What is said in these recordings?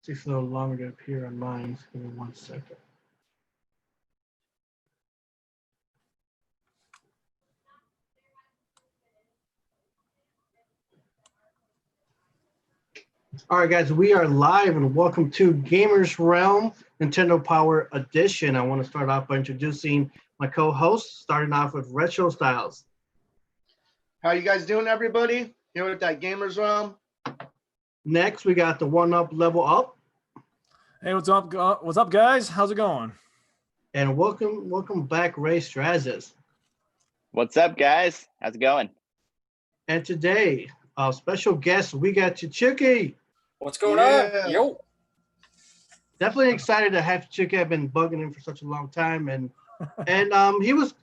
takes a little longer to appear on mine. So give me 1 second. All right, guys, we are live and welcome to Gamerz Realm Nintendo Power Edition. I want to start off by introducing my co-host, starting off with Retro Stylz. How you guys doing, everybody? Here with that Gamerz Realm. Next, we got the One Up Level Up. Hey, what's up? What's up, guys? How's it going? And welcome back, Ray STRAZDAS. What's up, guys? How's it going? And today, our special guest, we got CHICHUKI. What's going on? Yo. Definitely excited to have CHICHUKI. I've been bugging him for such a long time, and he was,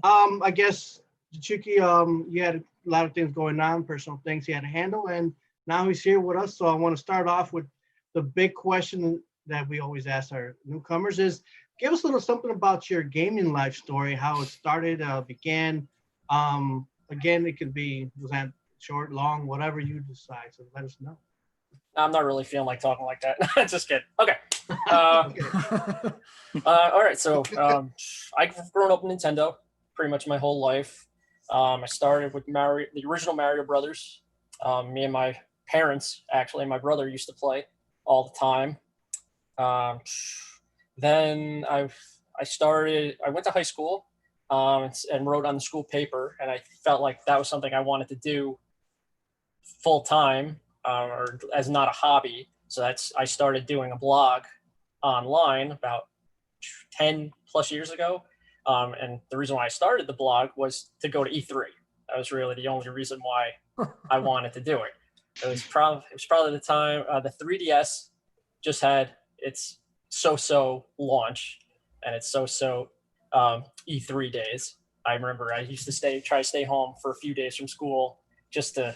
I guess, CHICHUKI, you had a lot of things going on, personal things he had to handle, and now he's here with us. So I want to start off with the big question that we always ask our newcomers is, give us a little something about your gaming life story, how it started, began. Again, it could be, was that short, long, whatever you decide. So let us know. I'm not really feeling like talking like that. Just kidding. Okay. All right. So I've grown up in Nintendo pretty much my whole life. I started with the original Mario Brothers. Me and my parents, actually, my brother used to play all the time. Then I went to high school and wrote on the school paper, and I felt like that was something I wanted to do full time or as not a hobby. So I started doing a blog online about 10 plus years ago. And the reason why I started the blog was to go to E3. That was really the only reason why I wanted to do it. It was probably the time the 3DS just had its so-so launch and its so-so E3 days. I remember I used to try to stay home for a few days from school just to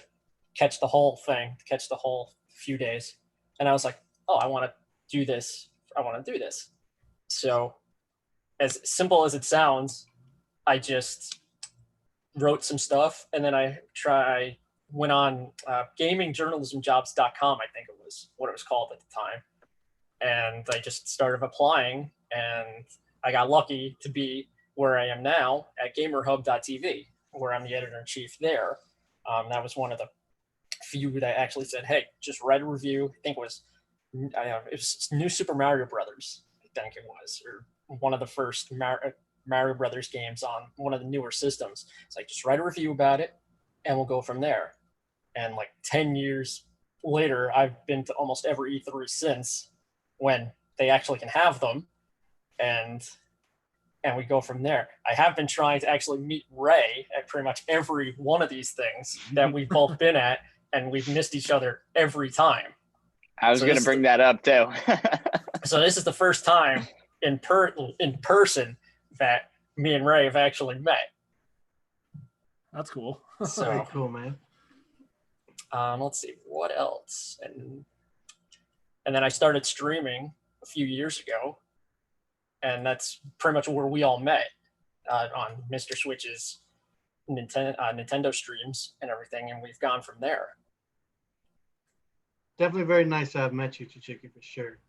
catch the whole thing, catch the whole few days. And I was like, oh, I want to do this. I want to do this. So as simple as it sounds, I just wrote some stuff, and then I went on gamingjournalismjobs.com, I think it was what it was called at the time. And I just started applying, and I got lucky to be where I am now at gamerhub.tv, where I'm the editor-in-chief there. That was one of the few that actually said, hey, just write a review. I think it was New Super Mario Brothers, I think it was, or one of the first Mario Brothers games on one of the newer systems. It's like, just write a review about it, and we'll go from there. And like 10 years later, I've been to almost every E3 since, when they actually can have them, and we go from there. I have been trying to actually meet Ray at pretty much every one of these things that we've both been at, and we've missed each other every time. I was going to bring that up too. So this is the first time in person that me and Ray have actually met. That's cool. So Very cool, man. Let's see what else, and then I started streaming a few years ago, and that's pretty much where we all met on Mr. Switch's Nintendo streams and everything, and we've gone from there. Definitely very nice to have met you, CHICHUKI, for sure.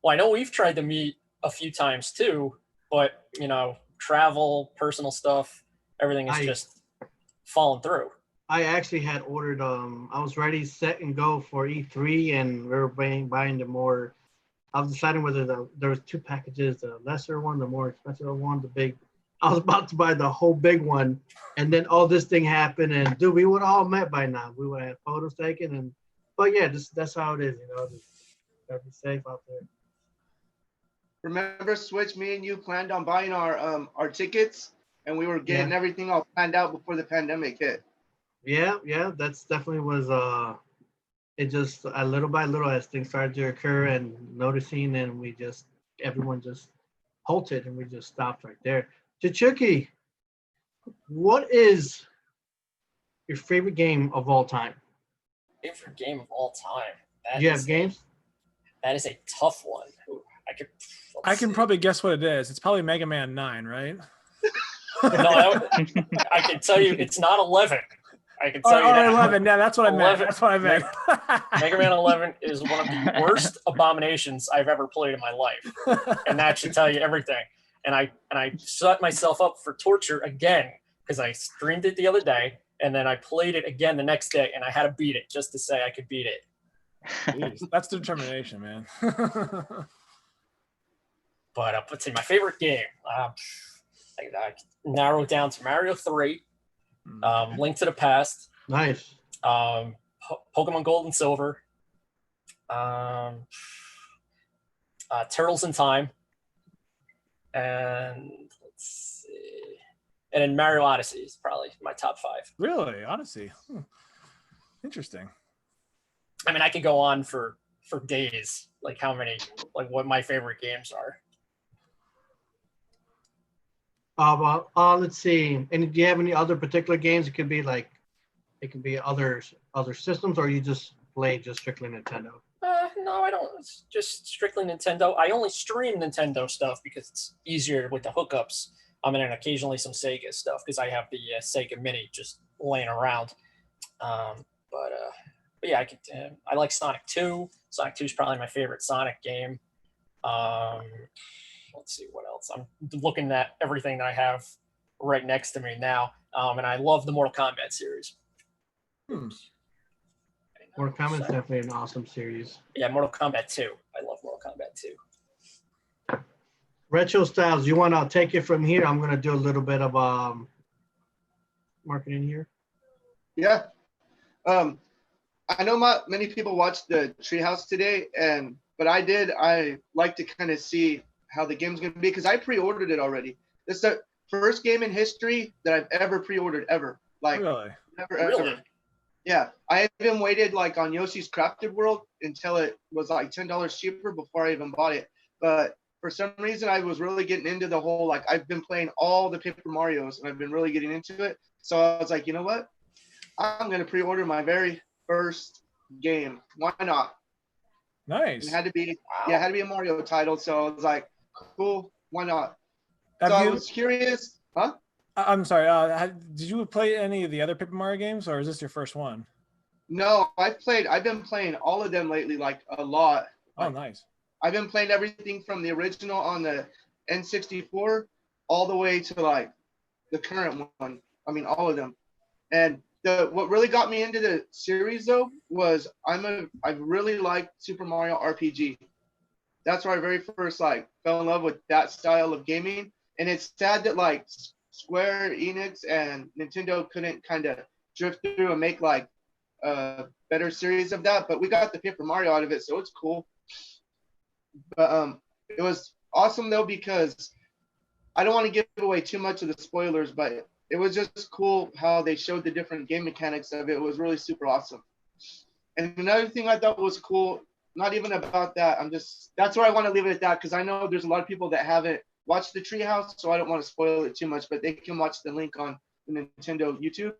Well, I know we've tried to meet a few times too, but travel, personal stuff, everything is just falling through. I actually had ordered, I was ready, set, and go for E3, and we were buying the more, I was deciding whether there was two packages, the lesser one, the more expensive one, the big. I was about to buy the whole big one, and then all this thing happened, and dude, we would have all met by now. We would have had photos taken, but yeah, that's how it is, just gotta be safe out there. Remember, Switch, me and you planned on buying our tickets, and we were getting everything all planned out before the pandemic hit. Yeah, that's definitely was, it just, little by little, as things started to occur and noticing, and everyone just halted, and we just stopped right there. CHICHUKI, what is your favorite game of all time? Favorite game of all time? Do you have games? That is a tough one. I can probably guess what it is. It's probably Mega Man 9, right? No, I can tell you it's not 11. I can tell you Or that. 11. Yeah, that's what I meant. 11. That's what I meant. Mega Man 11 is one of the worst abominations I've ever played in my life, and that should tell you everything. And I set myself up for torture again because I streamed it the other day, and then I played it again the next day, and I had to beat it just to say I could beat it. Jeez, that's determination, man. But let's see, my favorite game. I narrowed down to Mario 3, Link to the Past, Nice. Pokemon Gold and Silver, Turtles in Time, and let's see, and then Mario Odyssey is probably my top 5. Really? Odyssey. Interesting. I mean, I could go on for days, like what my favorite games are. Let's see. And do you have any other particular games? It could be like, it could be other systems, or you just play just strictly Nintendo? No, I don't. It's just strictly Nintendo. I only stream Nintendo stuff because it's easier with the hookups. And then occasionally some Sega stuff because I have the Sega Mini just laying around. But yeah, I like Sonic 2. Sonic 2 is probably my favorite Sonic game. Let's see what else. I'm looking at everything that I have right next to me now, and I love the Mortal Kombat series. Mortal Kombat is definitely an awesome series. Yeah, Mortal Kombat 2. I love Mortal Kombat 2. Retro Stylz, you want to take it from here? I'm going to do a little bit of marketing here. Yeah. I know many people watched the Treehouse today, but I like to kind of see how the game's going to be because I pre-ordered it already. It's the first game in history that I've ever pre-ordered ever. Like, Really? never, Really? ever. Yeah. I even waited like on Yoshi's Crafted World until it was like $10 cheaper before I even bought it. But for some reason, I was really getting into the whole, like, I've been playing all the Paper Marios and I've been really getting into it. So I was like, you know what? I'm going to pre-order my very first game. Why not? Nice. It had to be, yeah, it had to be a Mario title. So I was like, cool, why not? Have So you, I was curious, huh? I'm sorry. Did you play any of the other Paper Mario games, or is this your first one? No, I've been playing all of them lately, like a lot. Oh, nice. I've been playing everything from the original on the N64 all the way to like the current one. I mean, all of them. And what really got me into the series though was I really like Super Mario RPG. That's where I very first like fell in love with that style of gaming. And it's sad that like Square Enix and Nintendo couldn't kind of drift through and make like a better series of that. But we got the Paper Mario out of it, so it's cool. But it was awesome though because I don't want to give away too much of the spoilers, but it was just cool how they showed the different game mechanics of it. It was really super awesome. And another thing I thought was cool, not even about that, that's where I want to leave it at that because I know there's a lot of people that haven't watched the Treehouse, so I don't want to spoil it too much, but they can watch the link on the Nintendo YouTube.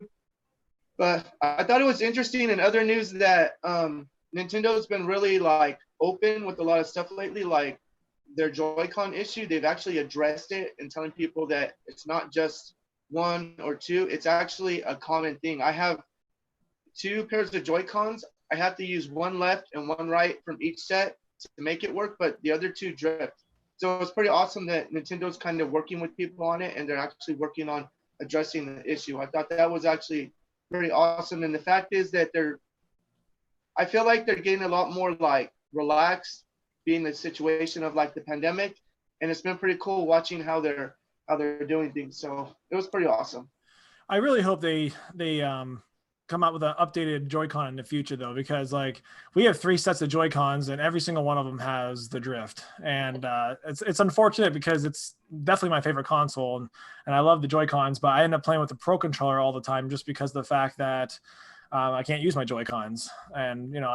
But I thought it was interesting in other news that Nintendo's been really like open with a lot of stuff lately, like their Joy-Con issue. They've actually addressed it and telling people that it's not just one or two, it's actually a common thing. I have 2 pairs of Joy-Cons. I have to use one left and one right from each set to make it work, but the other 2 drift. So it's pretty awesome that Nintendo's kind of working with people on it and they're actually working on addressing the issue. I thought that was actually pretty awesome. And the fact is that I feel like they're getting a lot more like relaxed being the situation of like the pandemic. And it's been pretty cool watching how they're doing things. So it was pretty awesome. I really hope they come out with an updated Joy-Con in the future though, because like we have 3 sets of Joy-Cons and every single one of them has the drift, and it's unfortunate because it's definitely my favorite console and I love the Joy-Cons, but I end up playing with the Pro Controller all the time just because of the fact that I can't use my Joy-Cons. And you know,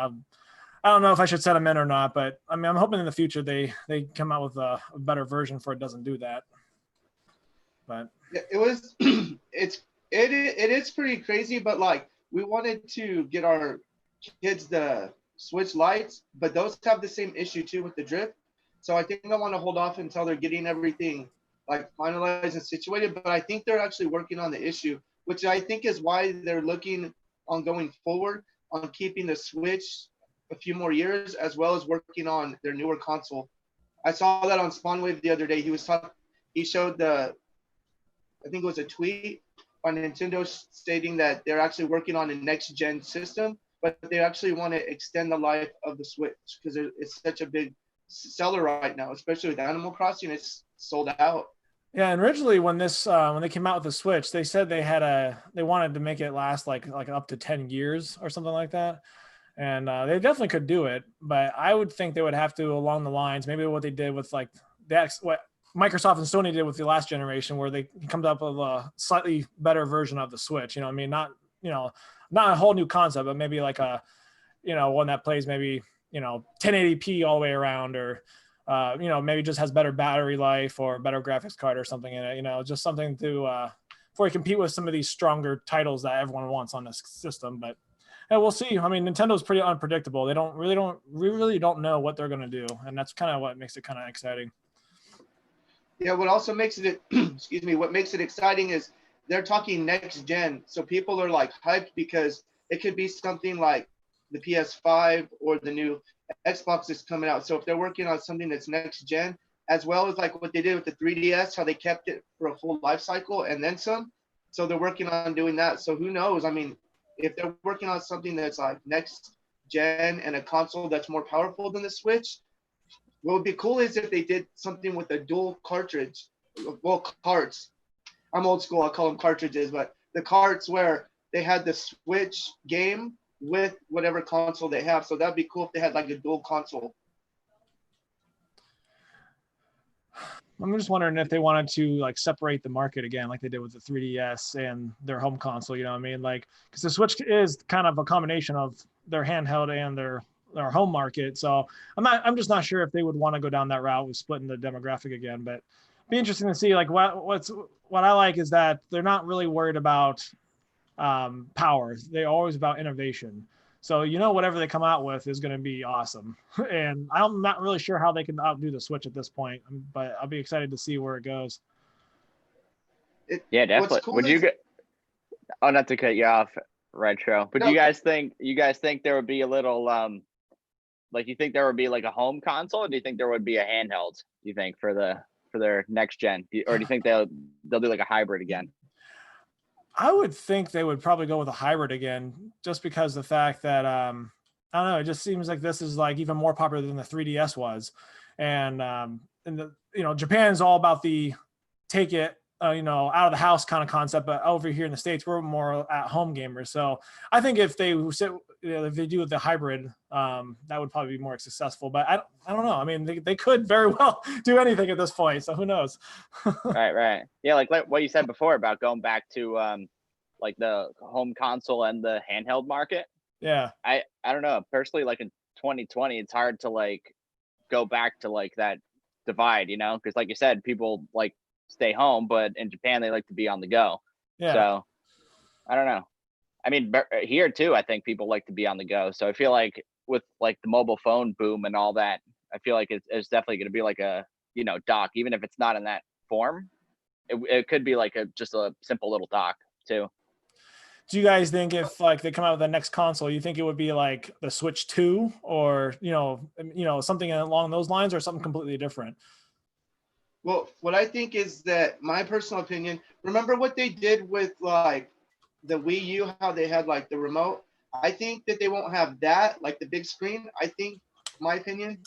I don't know if I should set them in or not, but I mean, I'm hoping in the future they come out with a better version for it doesn't do that. But it was it is pretty crazy, but like we wanted to get our kids the Switch Lites, but those have the same issue too with the drift. So I think I want to hold off until they're getting everything like finalized and situated. But I think they're actually working on the issue which I think is why they're looking on going forward on keeping the Switch a few more years, as well as working on their newer console. I saw that on Spawnwave the other day. He showed I think it was a tweet on Nintendo stating that they're actually working on a next gen system, but they actually want to extend the life of the Switch because it's such a big seller right now, especially with Animal Crossing. It's sold out. Yeah, and originally when they came out with the Switch, they said they wanted to make it last like up to 10 years or something like that. And they definitely could do it, but I would think they would have to along the lines, maybe what they did with like what Microsoft and Sony did with the last generation, where they come up with a slightly better version of the Switch. You know, I mean, not a whole new concept, but maybe like a, one that plays maybe, 1080p all the way around, or, maybe just has better battery life or better graphics card or something in it, just something to, before you compete with some of these stronger titles that everyone wants on this system. But yeah, we'll see. I mean, Nintendo's pretty unpredictable. They really don't know what they're going to do. And that's kind of what makes it kind of exciting. Yeah, what also makes it, excuse me, what makes it exciting is they're talking next gen. So people are like hyped because it could be something like the PS5 or the new Xbox is coming out. So if they're working on something that's next gen, as well as like what they did with the 3DS, how they kept it for a full life cycle and then some. So they're working on doing that. So who knows? I mean, if they're working on something that's like next gen and a console that's more powerful than the Switch, what would be cool is if they did something with a dual cartridge, well, carts. I'm old school, I'll call them cartridges, but the carts where they had the Switch game with whatever console they have. So that'd be cool if they had like a dual console. I'm just wondering if they wanted to like separate the market again, like they did with the 3DS and their home console, you know what I mean? Like, because the Switch is kind of a combination of their handheld and their home market. So I'm just not sure if they would want to go down that route with splitting the demographic again, but it'd be interesting to see. Like what I like is that they're not really worried about power. They're always about innovation. So, whatever they come out with is going to be awesome. And I'm not really sure how they can outdo the Switch at this point, but I'll be excited to see where it goes. Yeah, definitely. Cool Would you get, oh, not to cut you off, Retro, but No. you guys think there would be a little, like, you think there would be like a home console, or do you think there would be a handheld, do you think, for their next gen? Or do you think they'll do like a hybrid again? I would think they would probably go with a hybrid again, just because the fact that I don't know, it just seems like this is like even more popular than the 3DS was, and Japan's all about the take it out of the house kind of concept, but over here in the States we're more at home gamers. So I think if they do the hybrid, that would probably be more successful. But I don't know. I mean, they could very well do anything at this point. So who knows? Right. Yeah, like what you said before about going back to like the home console and the handheld market. Yeah. I don't know. Personally, like in 2020, it's hard to like go back to like that divide, because like you said, people like stay home, but in Japan they like to be on the go. Yeah. So I don't know. I mean, here too, I think people like to be on the go. So I feel like with like the mobile phone boom and all that, I feel like it's definitely going to be like a dock, even if it's not in that form. It could be like just a simple little dock too. Do you guys think if like they come out with the next console, you think it would be like the Switch 2 or something along those lines, or something completely different? Well, what I think is that, my personal opinion, remember what they did with like the Wii U, how they had like the remote? I think that they won't have that, like the big screen. I think, my opinion,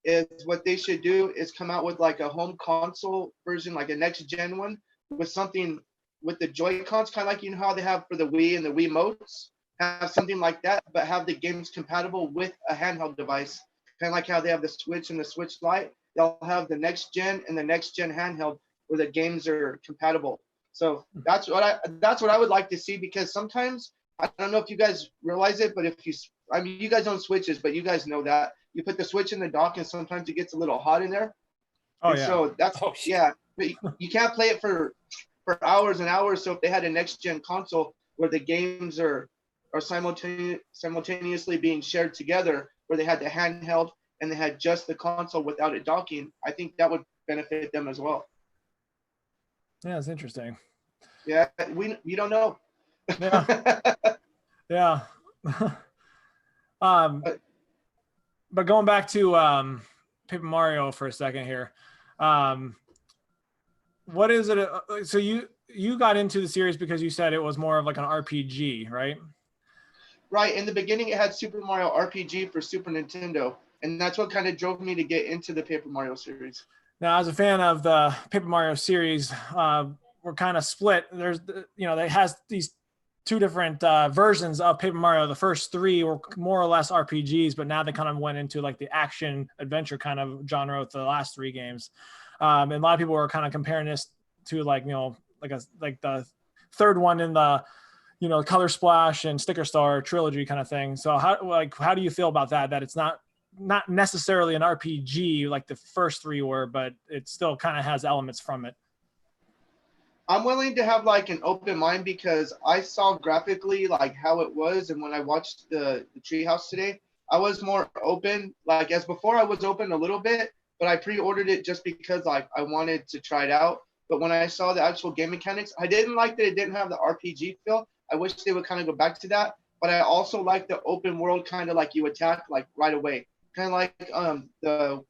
is what they should do is come out with like a home console version, like a next gen one, with something with the Joy-Cons, kind of like how they have for the Wii and the Wiimotes. Have something like that, but have the games compatible with a handheld device, kind of like how they have the Switch and the Switch Lite. They'll have the next gen and the next gen handheld where the games are compatible. So that's what I would like to see, because sometimes, I don't know if you guys realize it, but you guys own Switches, but you guys know that you put the Switch in the dock and sometimes it gets a little hot in there. Oh, and yeah. So that's, yeah, but you can't play it for hours and hours. So if they had a next gen console where the games are simultaneously being shared together, where they had the handheld and they had just the console without it docking, I think that would benefit them as well. Yeah, it's interesting. Yeah, we don't know. Yeah. Yeah. But going back to Paper Mario for a second here, what is it? So you got into the series because you said it was more of like an RPG, right? Right. In the beginning, it had Super Mario RPG for Super Nintendo, and that's what kind of drove me to get into the Paper Mario series. Now, as a fan of the Paper Mario series, we're kind of split. There's, they has these two different versions of Paper Mario. The first three were more or less RPGs, but now they kind of went into like the action adventure kind of genre with the last three games. And a lot of people were kind of comparing this to like the third one in the Color Splash and Sticker Star trilogy kind of thing. So how do you feel about that? That it's not necessarily an RPG like the first three were, but it still kind of has elements from it. I'm willing to have like an open mind because I saw graphically like how it was, and when I watched the Treehouse today, I was more open. Like as before, I was open a little bit, but I pre-ordered it just because like I wanted to try it out. But when I saw the actual game mechanics, I didn't like that it didn't have the RPG feel. I wish they would kind of go back to that. But I also like the open world kind of like you attack like right away. Kind of like the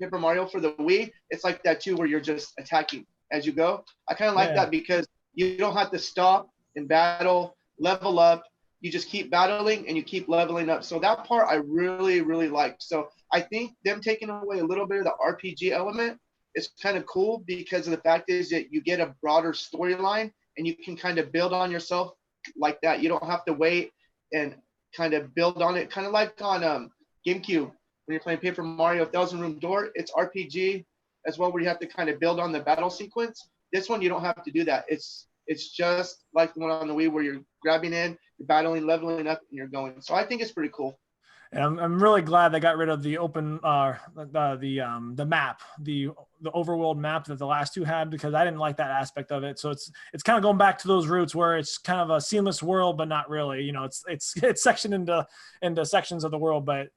Paper Mario for the Wii. It's like that too, where you're just attacking as you go. I kind of like that because you don't have to stop and battle, level up. You just keep battling and you keep leveling up. So that part I really, really liked. So I think them taking away a little bit of the RPG element is kind of cool because of the fact is that you get a broader storyline and you can kind of build on yourself like that. You don't have to wait and kind of build on it. Kind of like on GameCube when you're playing Paper Mario Thousand Room Door, it's RPG as well, where you have to kind of build on the battle sequence. This one, you don't have to do that. It's just like the one on the Wii where you're grabbing in, you're battling, leveling up, and you're going. So I think it's pretty cool. And I'm really glad they got rid of the open the map, the overworld map that the last two had, because I didn't like that aspect of it. So it's kind of going back to those roots where it's kind of a seamless world, but not really. It's sectioned into sections of the world, but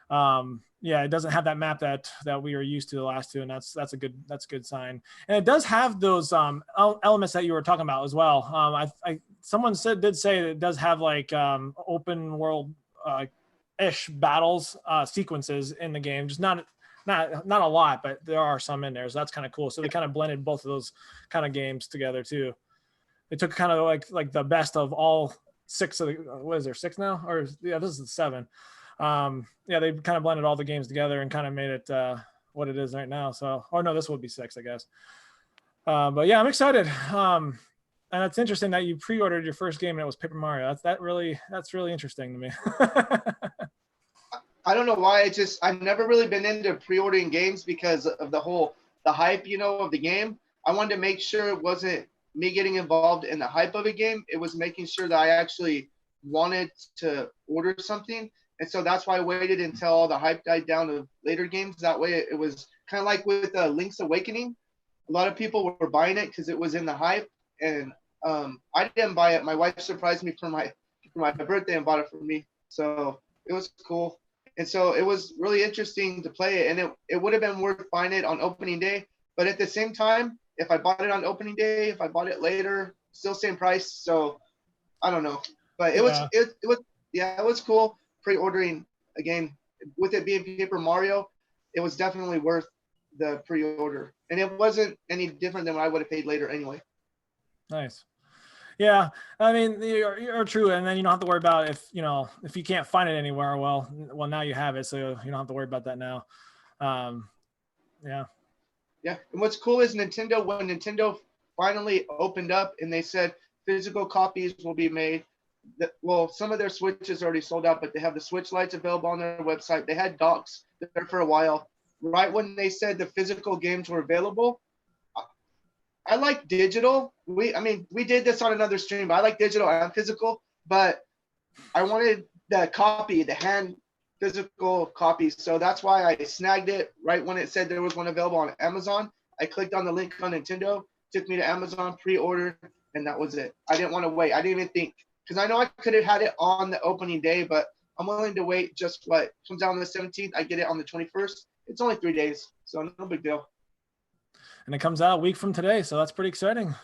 it doesn't have that map that we are used to the last two, and that's a good sign. And it does have those elements that you were talking about as well. Someone did say that it does have like open world ish battles sequences in the game, just not a lot, but there are some in there, so that's kind of cool. So they kind of blended both of those kind of games together too. They took kind of like the best of all six of the, what is there, six now, or yeah, this is the seven. They kind of blended all the games together and kind of made it what it is right now. So, or no, this would be six, I guess. But yeah, I'm excited. And it's interesting that you pre-ordered your first game and it was Paper Mario. That's really interesting to me. I don't know why. I've never really been into pre-ordering games because of the hype, of the game. I wanted to make sure it wasn't me getting involved in the hype of a game. It was making sure that I actually wanted to order something. And so that's why I waited until all the hype died down of later games. That way it was kind of like with Link's Awakening. A lot of people were buying it because it was in the hype. And I didn't buy it. My wife surprised me for my birthday and bought it for me. So it was cool. And so it was really interesting to play it. And it would have been worth buying it on opening day. But at the same time, if I bought it on opening day, if I bought it later, still same price. So I don't know. But it was cool pre-ordering again. With it being Paper Mario, it was definitely worth the pre-order. And it wasn't any different than what I would have paid later anyway. Nice. Yeah, I mean, you're true, and then you don't have to worry about if you can't find it anywhere. Well, now you have it, so you don't have to worry about that now. Yeah. And what's cool is when Nintendo finally opened up and they said physical copies will be made. Some of their Switches already sold out, but they have the Switch Lites available on their website. They had docks there for a while. Right when they said the physical games were available, I like digital. We did this on another stream, but I like digital and physical, but I wanted the hand physical copies. So that's why I snagged it right when it said there was one available on Amazon. I clicked on the link on Nintendo, took me to Amazon, pre-ordered, and that was it. I didn't want to wait. I didn't even think, because I know I could have had it on the opening day, but I'm willing to wait. Just what comes out on the 17th, I get it on the 21st. It's only 3 days, so no big deal. And it comes out a week from today, so that's pretty exciting.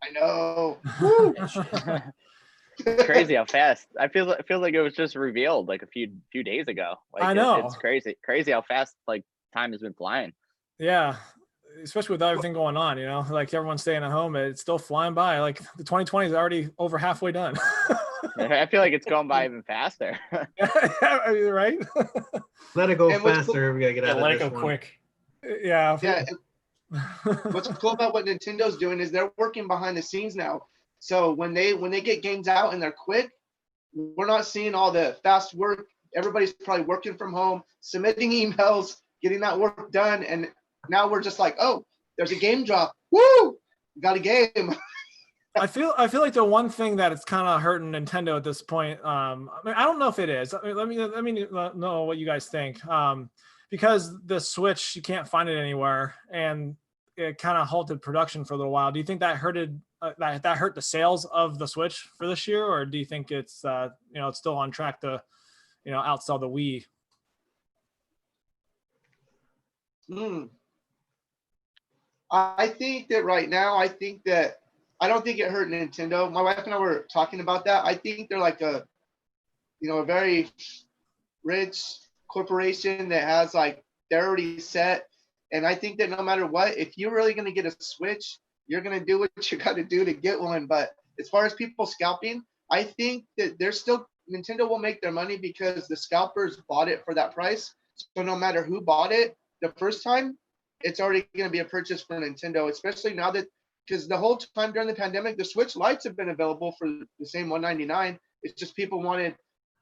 I know. Crazy how fast. I feel like it was just revealed like a few days ago. Like I know. it's crazy how fast like time has been flying. Yeah, especially with everything going on, you know, like everyone's staying at home, it's still flying by. Like the 2020 is already over halfway done. I feel like it's going by even faster. Right? Let it go And what's faster. We gotta get Yeah, out of let it this go one. quick. Yeah. Yeah. What's cool about what Nintendo's doing is they're working behind the scenes now. So when they get games out and they're quick, we're not seeing all the fast work. Everybody's probably working from home, submitting emails, getting that work done, and now we're just like, oh, there's a game drop. Woo! Got a game. I feel like the one thing that it's kind of hurting Nintendo at this point. I mean, I don't know if it is. I mean, let me know what you guys think. Because the Switch, you can't find it anywhere, and it kind of halted production for a little while. Do you think that hurted that hurt the sales of the Switch for this year, or do you think it's you know, it's still on track to, you know, outsell the Wii? I think that right now, I don't think it hurt Nintendo. My wife and I were talking about that. I think they're like a very rich corporation that has like, they're already set. And I think that no matter what, if you're really going to get a Switch, you're going to do what you got to do to get one. But as far as people scalping, I think that Nintendo will make their money because the scalpers bought it for that price. So no matter who bought it the first time, it's already going to be a purchase for Nintendo, especially now that, because the whole time during the pandemic, the Switch Lites have been available for the same $199. It's just people wanted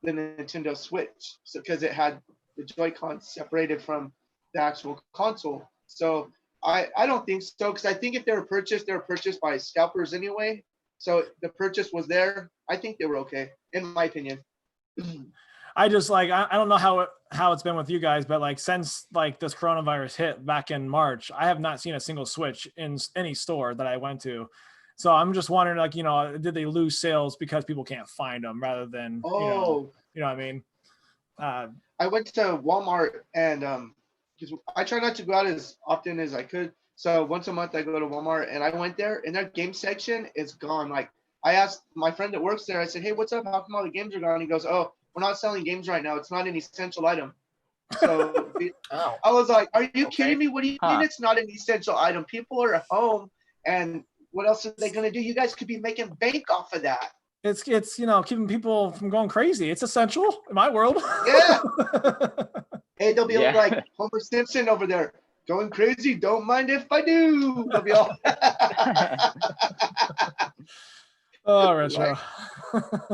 the Nintendo Switch because it had the Joy-Cons separated from the actual console. So I don't think so, because I think if they were purchased by scalpers anyway. So the purchase was there. I think they were okay, in my opinion. I just like, I don't know how it's been with you guys, but like since like this coronavirus hit back in March, I have not seen a single Switch in any store that I went to. So I'm just wondering, like, you know, did they lose sales because people can't find them rather than, you know what I mean? I went to Walmart and because I try not to go out as often as I could. So once a month I go to Walmart, and I went there and their game section is gone. Like, I asked my friend that works there, I said, hey, what's up? How come all the games are gone? He goes, oh, we're not selling games right now. It's not an essential item. So I was like, are you kidding me? What do you mean it's not an essential item? People are at home, and what else are they going to do? You guys could be making bank off of that. It's you know, keeping people from going crazy. It's essential in my world. Yeah. Hey, they'll be like Homer Simpson over there going crazy. Don't mind if I do. They'll be all. Oh, Retro.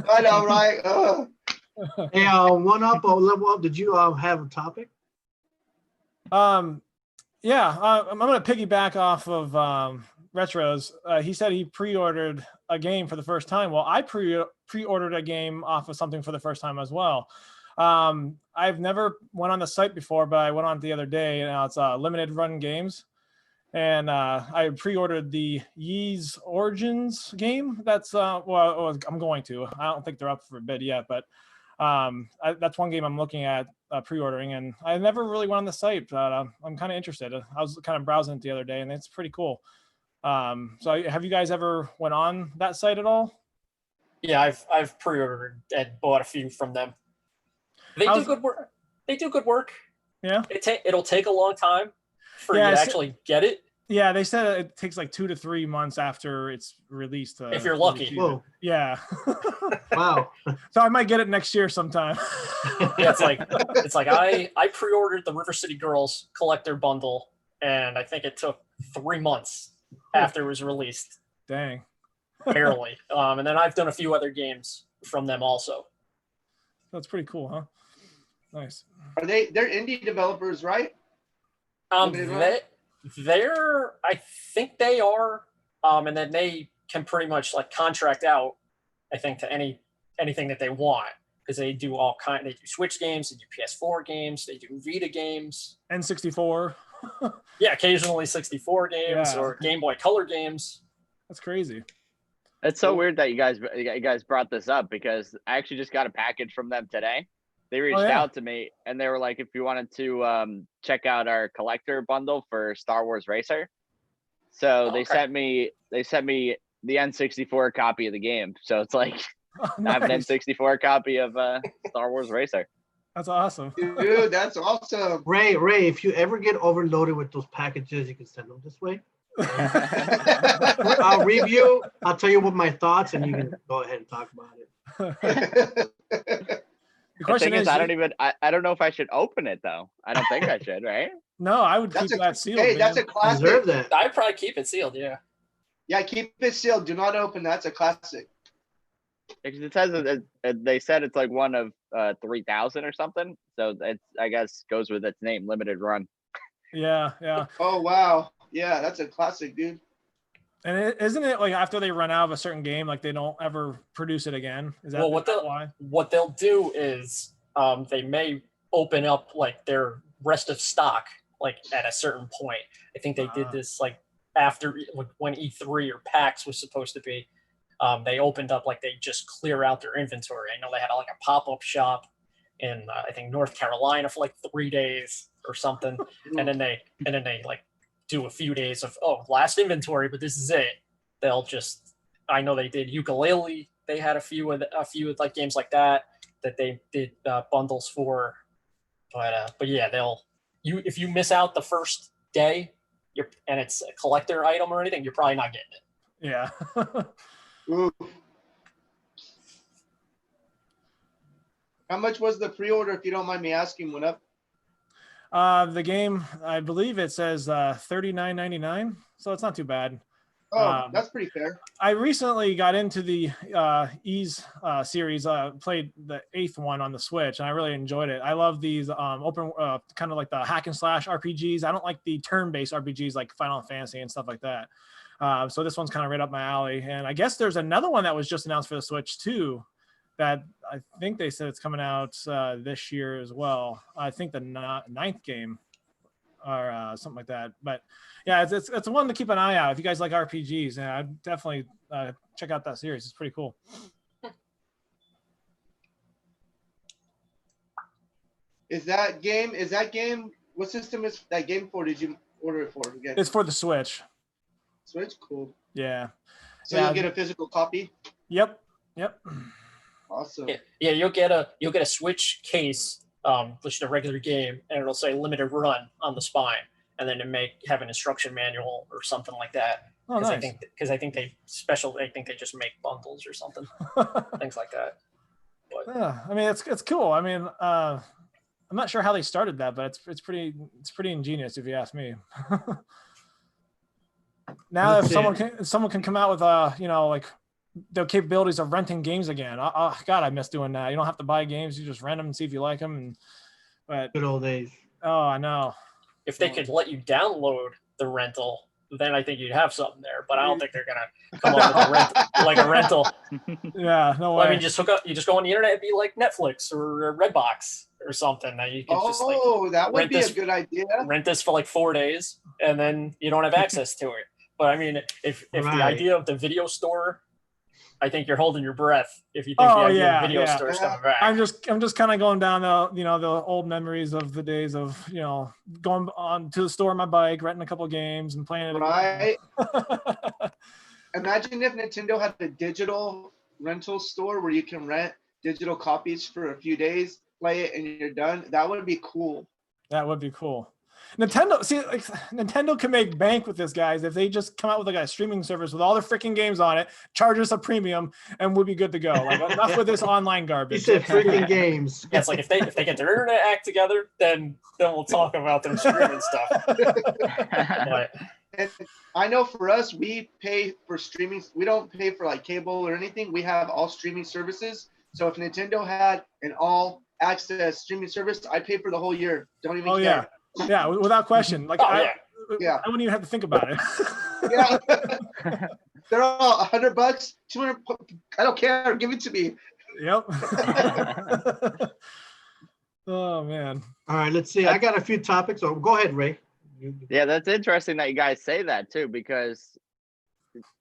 I know, right? Hey, one up or level up. Did you have a topic? Yeah, I'm gonna piggyback off of Retro's. He said he pre-ordered a game for the first time. Well, I pre-ordered a game off of something for the first time as well. I've never went on the site before, but I went on the other day, and it's Limited Run Games, and I pre-ordered the Yeez Origins game. That's well, I'm going to. I don't think they're up for bid yet, but that's one game I'm looking at pre-ordering, and I never really went on the site, but I'm kind of interested. I was kind of browsing it the other day, and it's pretty cool. So have you guys ever went on that site at all? Yeah, I've pre-ordered and bought a few from them. They do good work. They do good work. Yeah. It'll take a long time for you to actually get it. Yeah, they said it takes like 2 to 3 months after it's released. If you're lucky. Whoa. Yeah. Wow. So I might get it next year sometime. Yeah, it's like I pre-ordered the River City Girls collector bundle, and I think it took 3 months after it was released. Dang. Barely. And then I've done a few other games from them also. That's pretty cool, huh? Nice. They're indie developers, right? They're I think they are, and then they can pretty much like contract out, I think, to anything that they want, because they do they do Switch games, they do PS4 games, they do Vita games, N64. Yeah, occasionally 64 games or Game Boy Color games. That's crazy. It's so weird that you guys brought this up, because I actually just got a package from them today. They reached out to me, and they were like, if you wanted to check out our collector bundle for Star Wars Racer. So they sent me the N64 copy of the game. So it's like I have an Nice. N64 copy of Star Wars Racer. That's awesome. Dude, that's awesome. Ray, if you ever get overloaded with those packages, you can send them this way. I'll review. I'll tell you what my thoughts, and you can go ahead and talk about it. The question is, I don't know if I should open it though. I don't think I should, right? no, I would keep That's that sealed. Hey, man. that's a You classic. deserve that. I'd probably keep it sealed. Yeah. Yeah, keep it sealed. Do not open. That's a classic. Because it says they said it's like one of 3,000 or something. So it's, I guess, goes with its name, limited run. Yeah, yeah. Oh wow. Yeah, that's a classic, dude. And isn't it like after they run out of a certain game, like they don't ever produce it again? Is that, Well, is that why? what they'll do is they may open up like their rest of stock like at a certain point. I think they did this like after like, when E3 or PAX was supposed to be. They opened up like they just clear out their inventory. I know they had like a pop-up shop in I think North Carolina for like 3 days or something, and then they like do a few days of last inventory, but this is it. They'll just I know they did ukulele. They had a few like games like that they did bundles for, but yeah, if you miss out the first day, and it's a collector item or anything, you're probably not getting it. Yeah. Ooh. How much was the pre-order, if you don't mind me asking? Went up? The game, I believe it says $39.99, so it's not too bad. Oh, that's pretty fair. I recently got into the Ease series, played the 8th one on the Switch, and I really enjoyed it. I love these open, kind of like the hack and slash RPGs. I don't like the turn-based RPGs like Final Fantasy and stuff like that. So this one's kind of right up my alley. And I guess there's another one that was just announced for the Switch too, that I think they said it's coming out this year as well. I think the 9th game or something like that. But yeah, it's one to keep an eye out. If you guys like RPGs, and I'd definitely check out that series. It's pretty cool. Is that game? What system is that game for? Did you order it for again? It's for the Switch. Switch, cool. Yeah. So Yeah. you'll get a physical copy. Yep. Awesome. Yeah, you'll get a Switch case, which is a regular game, and it'll say limited run on the spine, and then it may have an instruction manual or something like that. Oh, nice. I think they just make bundles or something, things like that. But Yeah, I mean it's cool. I mean, I'm not sure how they started that, but it's pretty ingenious if you ask me. Now, if someone can come out with like the capabilities of renting games again. God, I miss doing that. You don't have to buy games; you just rent them and see if you like them. But Good old days. oh, I know. if they could let you download the rental, then I think you'd have something there. But I don't think they're gonna come up with a rental. Yeah, no way. Well, I mean, you just go on the internet, it'd be like Netflix or Redbox or something. That you could just like that would rent be this- a good idea. rent this for like 4 days, and then you don't have access to it. But I mean, if the Right. idea of the video store, I think you're holding your breath if you think Oh, the idea yeah, of video yeah. stores coming back. I'm just kind of going down the old memories of the days of going on to the store on my bike, renting a couple of games and playing it. Right. Imagine if Nintendo had a digital rental store where you can rent digital copies for a few days, play it, and you're done. That would be cool. That would be cool. Nintendo can make bank with this, guys, if they just come out with like a streaming service with all their freaking games on it, charge us a premium, and we'll be good to go. Like enough with this online He garbage. said freaking games. Yeah, it's like if they get their internet act together, then we'll talk about them streaming stuff. But And I know for us, we pay for streaming. We don't pay for like cable or anything. We have all streaming services. So if Nintendo had an all access streaming service, I'd pay for the whole year. Don't even Oh care. yeah, yeah, without question. Like Yeah. I wouldn't even have to think about it. Yeah. They're all $100, 200. I don't care. Give it to me. Yep. Oh man. All right, let's see. I got a few topics. Oh, go ahead, Ray. Yeah, that's interesting that you guys say that too, because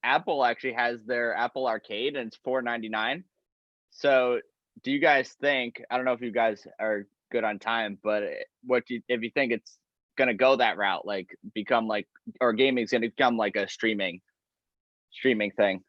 Apple actually has their Apple Arcade and it's $4.99. So do you guys think, I don't know if you guys are good on time, but if you think it's gonna go that route, like become like, or gaming's gonna become like a streaming thing?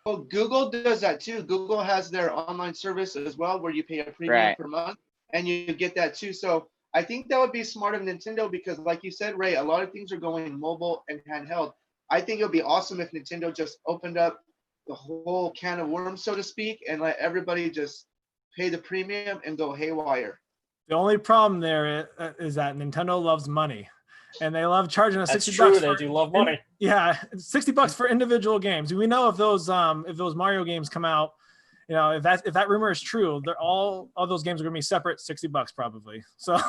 Well, Google does that too. Google has their online service as well, where you pay a premium Right. per month, and you get that too. So I think that would be smart of Nintendo because, like you said, Ray, a lot of things are going mobile and handheld. I think it would be awesome if Nintendo just opened up the whole can of worms, so to speak, and let everybody just pay the premium and go haywire. The only problem there is that Nintendo loves money, and they love charging us That's 60 true. bucks. They do love money. Yeah, $60 for individual games. We know if those Mario games come out, you know, if that rumor is true, they're all those games are gonna be separate, $60 probably. So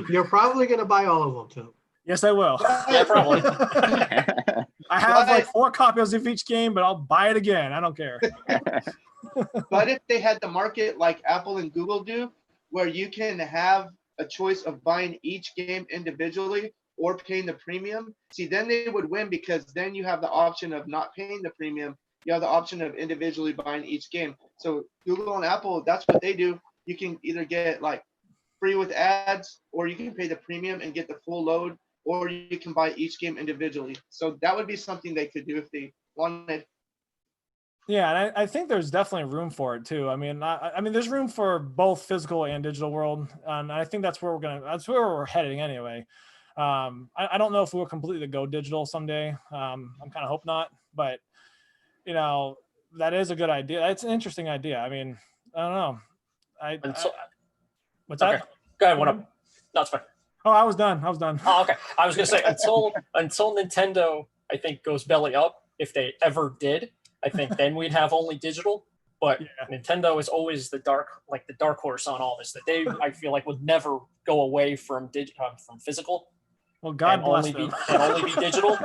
You're probably gonna buy all of them too. yes, I will. Yeah, probably. I have like 4 copies of each game, but I'll buy it again. I don't care. But if they had the market like Apple and Google do, where you can have a choice of buying each game individually or paying the premium, see, then they would win because then you have the option of not paying the premium. You have the option of individually buying each game. So Google and Apple, that's what they do. You can either get like free with ads, or you can pay the premium and get the full load, or you can buy each game individually. So that would be something they could do if they wanted. Yeah, and I think there's definitely room for it too. I mean, there's room for both physical and digital world, and I think that's where that's where we're heading anyway. I don't know if we'll completely go digital someday. I'm kind of hope not, but you know, that is a good idea. It's an interesting idea. I mean, I don't know. What's Okay. that? Go ahead. What up? No, it's fine. Oh, I was done. Oh, okay. I was gonna say until Nintendo, I think, goes belly up, if they ever did, I think then we'd have only digital. But Yeah. Nintendo is always the dark horse on all this. That they, I feel like, would never go away from from physical. Well, God and bless only them. be digital.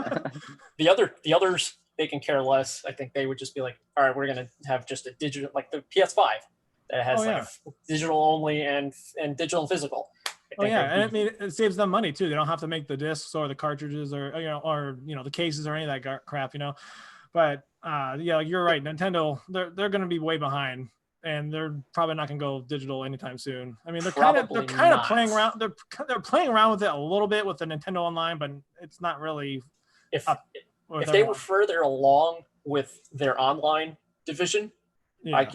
The others, they can care less. I think they would just be like, all right, we're gonna have just a digital, like the PS5 that has digital only and digital and physical. Oh yeah, and I mean it saves them money too. They don't have to make the discs or the cartridges or the cases or any of that crap, you know. But yeah, you're right. Nintendo, they're going to be way behind, and they're probably not going to go digital anytime soon. I mean, they're kind of playing around. They're playing around with it a little bit with the Nintendo Online, but it's not really. If they were further along with their online division, yeah.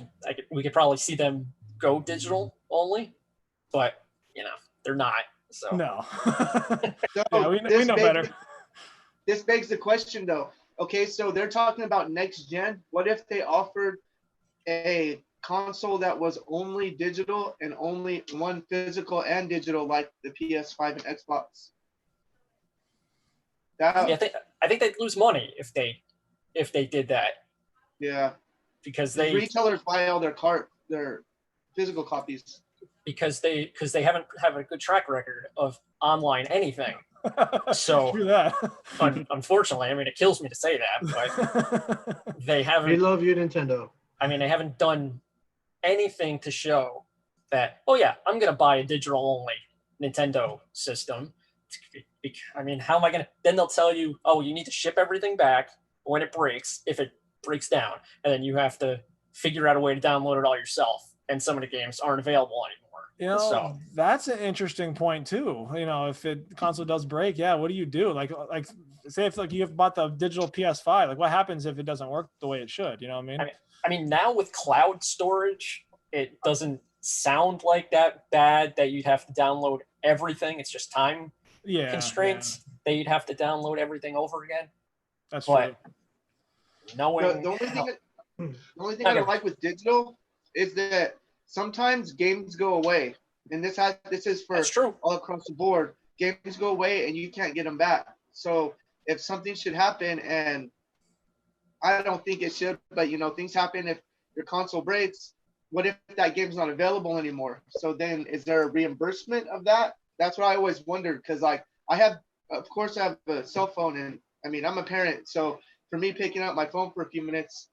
we could probably see them go digital only, but you know they're not. So no. So yeah, we know better. This begs the question though. Okay, so they're talking about next gen. What if they offered a console that was only digital and only one physical and digital, like the PS5 and Xbox? I think they'd lose money if they did that. Yeah, because retailers buy all their physical copies because they haven't have a good track record of online anything. So true that. Unfortunately, I mean, it kills me to say that, but they haven't. We love you, Nintendo. I mean, they haven't done anything to show that, oh yeah, I'm going to buy a digital only Nintendo system. I mean, how am I going to, then they'll tell you, oh, you need to ship everything back when it breaks, if it breaks down, and then you have to figure out a way to download it all yourself. And some of the games aren't available anymore. You know, so that's an interesting point too. You know, if the console does break, yeah, what do you do? Like say if like you've bought the digital PS5, like what happens if it doesn't work the way it should? You know what I mean? I mean, now with cloud storage, it doesn't sound like that bad that you'd have to download everything. It's just time constraints that you'd have to download everything over again. That's true. Knowing the only thing I don't like with digital is that sometimes games go away, and this is for all across the board. Games go away, and you can't get them back. So if something should happen, and I don't think it should, but you know, things happen. If your console breaks, what if that game's not available anymore? So then, is there a reimbursement of that? That's what I always wondered, because like I have a cell phone, and I mean I'm a parent, so for me picking up my phone for a few minutes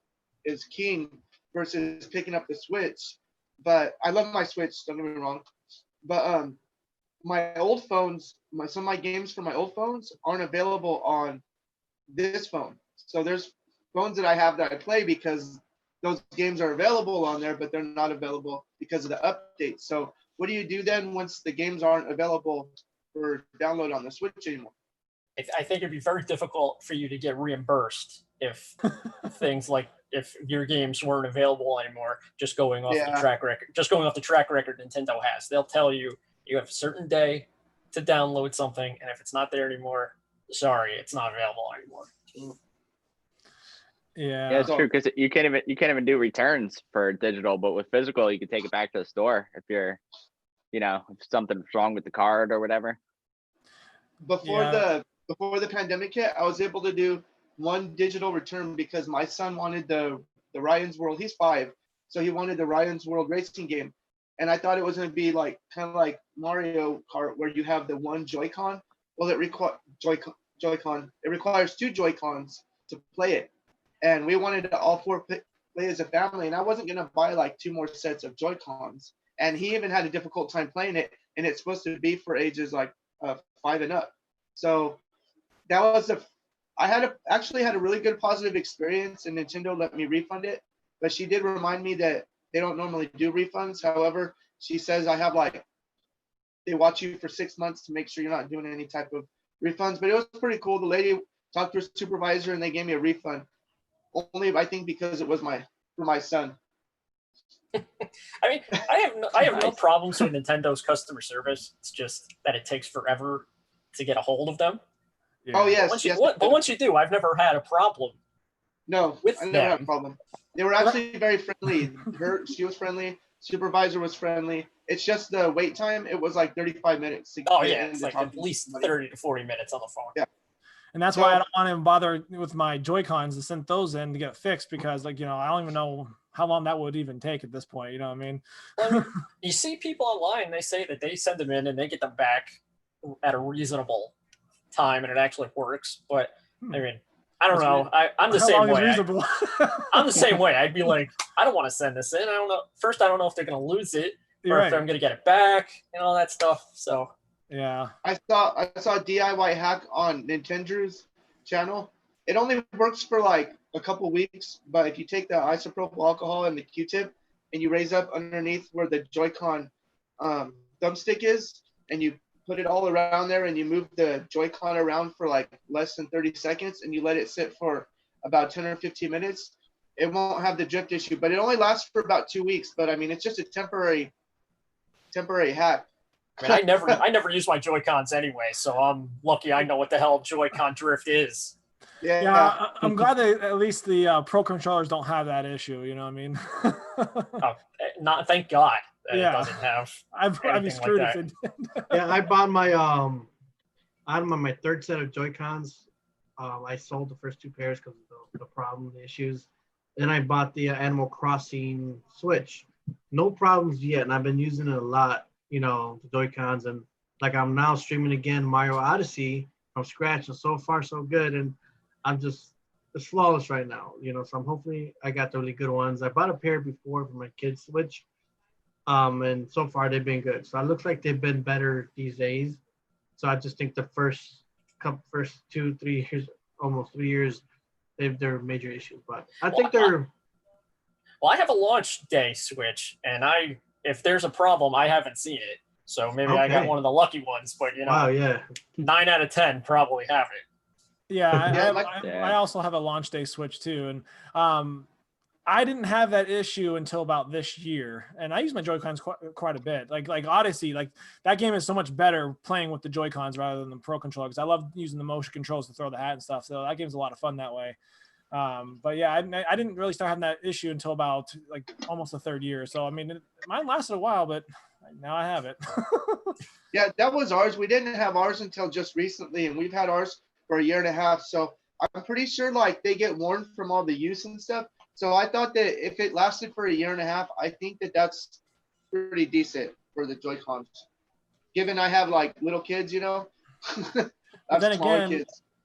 is king versus picking up the Switch. But I love my Switch, don't get me wrong. But my old phones, some of my games for my old phones aren't available on this phone. So there's phones that I have that I play because those games are available on there, but they're not available because of the updates. So what do you do then once the games aren't available for download on the Switch anymore? I think it'd be very difficult for you to get reimbursed if things like if your games weren't available anymore, just going off the track record Nintendo has. They'll tell you you have a certain day to download something, and if it's not there anymore, sorry, it's not available anymore. Yeah, it's true, because you can't even do returns for digital, but with physical you can take it back to the store if you're, if something's wrong with the card or whatever. Before the pandemic hit, I was able to do one digital return because my son wanted the Ryan's World. He's 5, so he wanted the Ryan's World racing game, and I thought it was going to be like kind of like Mario Kart where you have the one Joy-Con. Well, it requires 2 Joy-Cons to play it, and we wanted to all 4 play as a family, and I wasn't going to buy like 2 more sets of Joy-Cons, and he even had a difficult time playing it, and it's supposed to be for ages like 5 and up. So that was I actually had a really good positive experience, and Nintendo let me refund it, but she did remind me that they don't normally do refunds. However, she says I have they watch you for 6 months to make sure you're not doing any type of refunds. But it was pretty cool. The lady talked to her supervisor and they gave me a refund. Only I think because it was for my son. I mean, I have no problems with Nintendo's customer service. It's just that it takes forever to get a hold of them. yeah. Oh yes, but once you do, I've never had a problem. No, I never had a problem. They were actually very friendly. She was friendly. Supervisor was friendly. It's just the wait time. It was like 35 minutes. It's like at least 30 to 40 minutes on the phone. Yeah. And that's why I don't want to bother with my Joy-Cons to send those in to get fixed, because I don't even know how long that would even take at this point. You know what I mean? You see people online, they say that they send them in and they get them back at a reasonable time and it actually works. But I mean, I don't know. I'm the same way. I'm the same way. I'd be like, I don't want to send this in. I don't know. First, I don't know if they're going to lose it or if I'm going to get it back and all that stuff. So yeah, I saw DIY hack on Nintendo's channel. It only works for like a couple weeks, but if you take the isopropyl alcohol and the Q-tip and you raise up underneath where the Joy-Con thumbstick is, and you put it all around there, and you move the Joy-Con around for like less than 30 seconds, and you let it sit for about 10 or 15 minutes, it won't have the drift issue. But it only lasts for about 2 weeks. But I mean, it's just a temporary hack. I mean, I never use my Joy-Cons anyway, so I'm lucky I know what the hell Joy-Con drift is. Yeah, I'm glad that at least the Pro controllers don't have that issue. You know what I mean? Thank God that it doesn't have. I'd be screwed if it did. Yeah, I bought my my 3rd set of Joy-Cons. I sold the first 2 pairs because of the problem, the issues. Then I bought the Animal Crossing Switch. No problems yet, and I've been using it a lot. The Joy-Cons, and like I'm now streaming again Mario Odyssey from scratch, and so far so good, and I'm just it's flawless right now. So I'm hopefully I got the really good ones. I bought a pair before for my kids' Switch, and so far they've been good. So it looks like they've been better these days. So I just think the first 2-3 years, almost 3 years, they're major issues, but I think they're. Well, I have a launch day Switch, and if there's a problem, I haven't seen it. So maybe I got one of the lucky ones, but 9 out of 10 probably have it. Yeah, I also have a launch day Switch too, and I didn't have that issue until about this year, and I use my Joy-Cons quite a bit. Like Odyssey, like that game is so much better playing with the Joy-Cons rather than the Pro controller, because I love using the motion controls to throw the hat and stuff. So that game's a lot of fun that way. But yeah, I didn't really start having that issue until about like almost the 3rd year. So I mean, mine lasted a while, but now I have it. Yeah, that was ours. We didn't have ours until just recently, and we've had ours for 1.5 years. So I'm pretty sure like they get worn from all the use and stuff. So I thought that if it lasted for 1.5 years, I think that's pretty decent for the Joy-Cons. Given I have like little kids,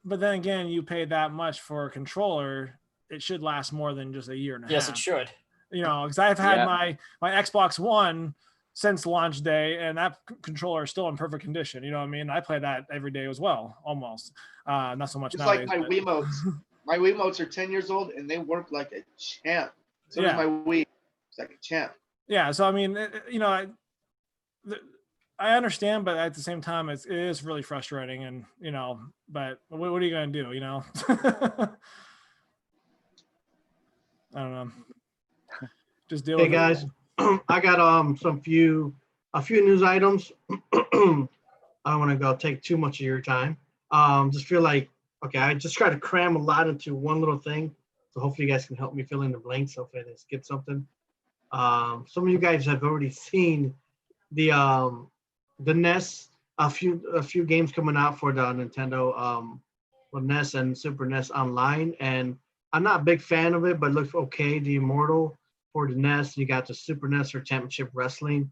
But then again, you pay that much for a controller, it should last more than just 1.5 years. Yes, it should. Because I've had my Xbox One since launch day, and that controller is still in perfect condition. You know what I mean? I play that every day as well, almost. Not so much it's nowadays. Like my Wiimotes. My Wiimotes are 10 years old, and they work like a champ. So is my Wii. It's like a champ. Yeah, so I mean, I understand, but at the same time, it is really frustrating, and but what are you gonna do? I don't know. Just deal Hey with guys, I got a few news items. I don't want to go take too much of your time. Just feel like okay, I just try to cram a lot into one little thing. So hopefully you guys can help me fill in the blanks. Hopefully I skip something. Some of you guys have already seen the NES. A few games coming out for the Nintendo NES and Super NES Online, and I'm not a big fan of it, but it looks okay. The Immortal for the NES, you got the Super NES for Championship Wrestling.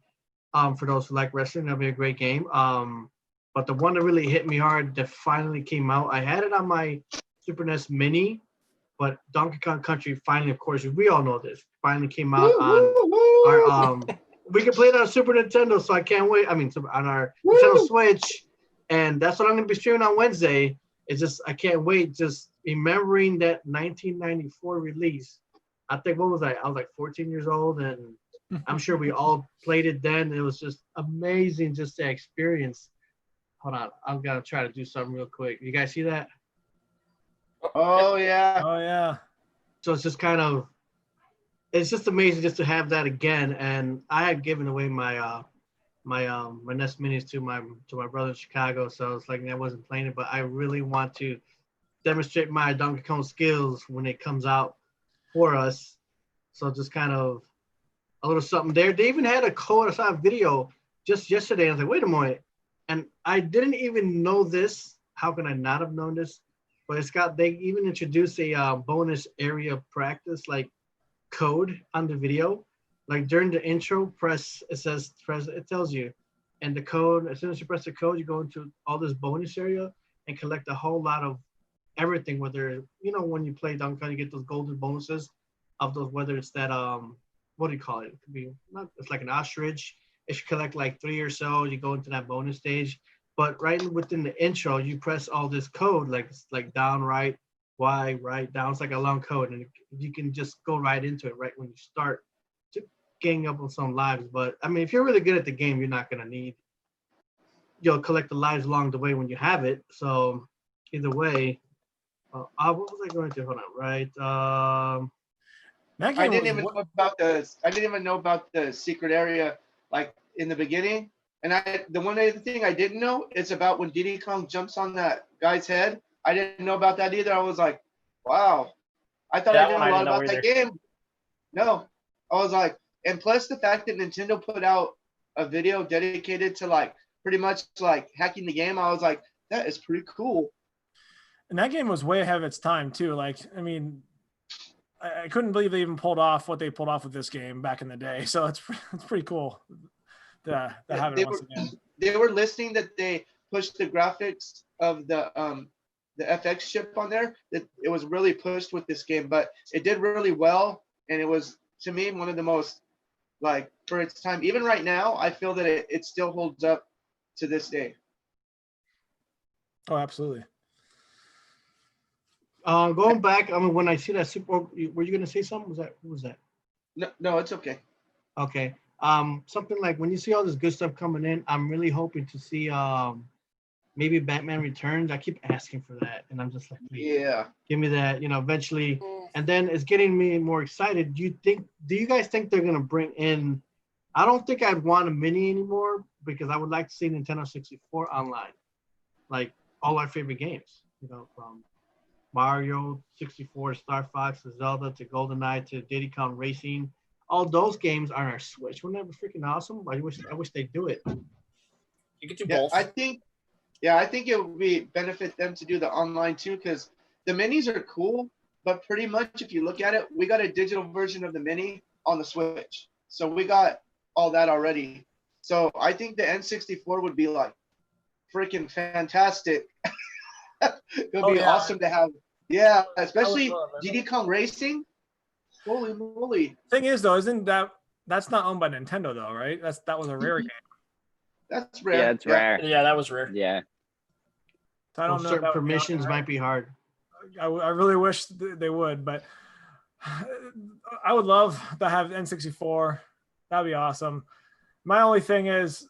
For those who like wrestling, that'll be a great game. But the one that really hit me hard that finally came out, I had it on my Super NES Mini, but Donkey Kong Country finally, of course, we all know this, finally came out on our we can play it on Super Nintendo, so I can't wait. I mean, on our Nintendo Switch, and that's what I'm going to be streaming on Wednesday. It's just I can't wait. Just remembering that 1994 release. I think what was I? I was like 14 years old, and I'm sure we all played it then. It was just amazing, just the experience. Hold on, I'm gonna try to do something real quick. You guys see that? Oh yeah. Oh yeah. So it's just kind of, it's just amazing just to have that again. And I had given away my my NES Minis to my brother in Chicago, so it's like I wasn't playing it, but I really want to demonstrate my Donkey Kong skills when it comes out for us. So just kind of a little something there. They even had a code. I saw a video just yesterday. I was like, wait a minute, and I didn't even know this. How can I not have known this? But it's got, they even introduced a bonus area practice like code on the video. Like during the intro, it tells you, and the code, as soon as you press the code, you go into all this bonus area and collect a whole lot of everything, whether, you know, when you play Donkey Kong, you get those golden bonuses of those, whether it's that, what do you call it? It could be, not, it's like an ostrich. If you collect like 3 or so, you go into that bonus stage. But right within the intro, you press all this code, like down, right, Y, right, down. It's like a long code, and you can just go right into it right when you start to gang up on some lives. But I mean, if you're really good at the game, you're not gonna need, you'll collect the lives along the way when you have it. So either way, what was I going to? Hold on, right? That I game didn't even know about the secret area like in the beginning. And the one other thing I didn't know is about when Diddy Kong jumps on that guy's head. I didn't know about that either. I was like, wow. I thought I knew a lot about that game. No. I was like, and plus the fact that Nintendo put out a video dedicated to like pretty much like hacking the game, I was like, that is pretty cool. And that game was way ahead of its time too. Like, I mean, I couldn't believe they even pulled off what they pulled off with this game back in the day. So it's pretty cool. They were listing that they pushed the graphics of the FX chip on there. That it was really pushed with this game, but it did really well, and it was, to me, one of the most, like, for its time. Even right now, I feel that it still holds up to this day. Oh, absolutely. Going back, I mean, when I see that Super, were you gonna say something? Who was that? No, it's okay. Okay. Something like when you see all this good stuff coming in, I'm really hoping to see maybe Batman Returns. I keep asking for that, and I'm just like, yeah, give me that, you know, eventually. And then it's getting me more excited. Do you guys think they're gonna bring in? I don't think I'd want a mini anymore because I would like to see Nintendo 64 online, like all our favorite games, you know, from Mario 64, Star Fox, to Zelda, to GoldenEye, to Diddy Kong Racing. All those games are on our Switch. Wouldn't that be freaking awesome? I wish they'd do it. You could do both. I think it would be benefit them to do the online too, because the minis are cool, but pretty much if you look at it, we got a digital version of the mini on the Switch. So we got all that already. So I think the N64 would be like freaking fantastic. It would be awesome to have. Yeah, especially Diddy Kong Racing. Holy moly. Thing is though, that's not owned by Nintendo though, right? That was a rare game. That's rare. Yeah, it's rare. Yeah, that was rare. Yeah. So I don't know. Certain permissions might be hard. I really wish they would, but I would love to have N64. That'd be awesome. My only thing is,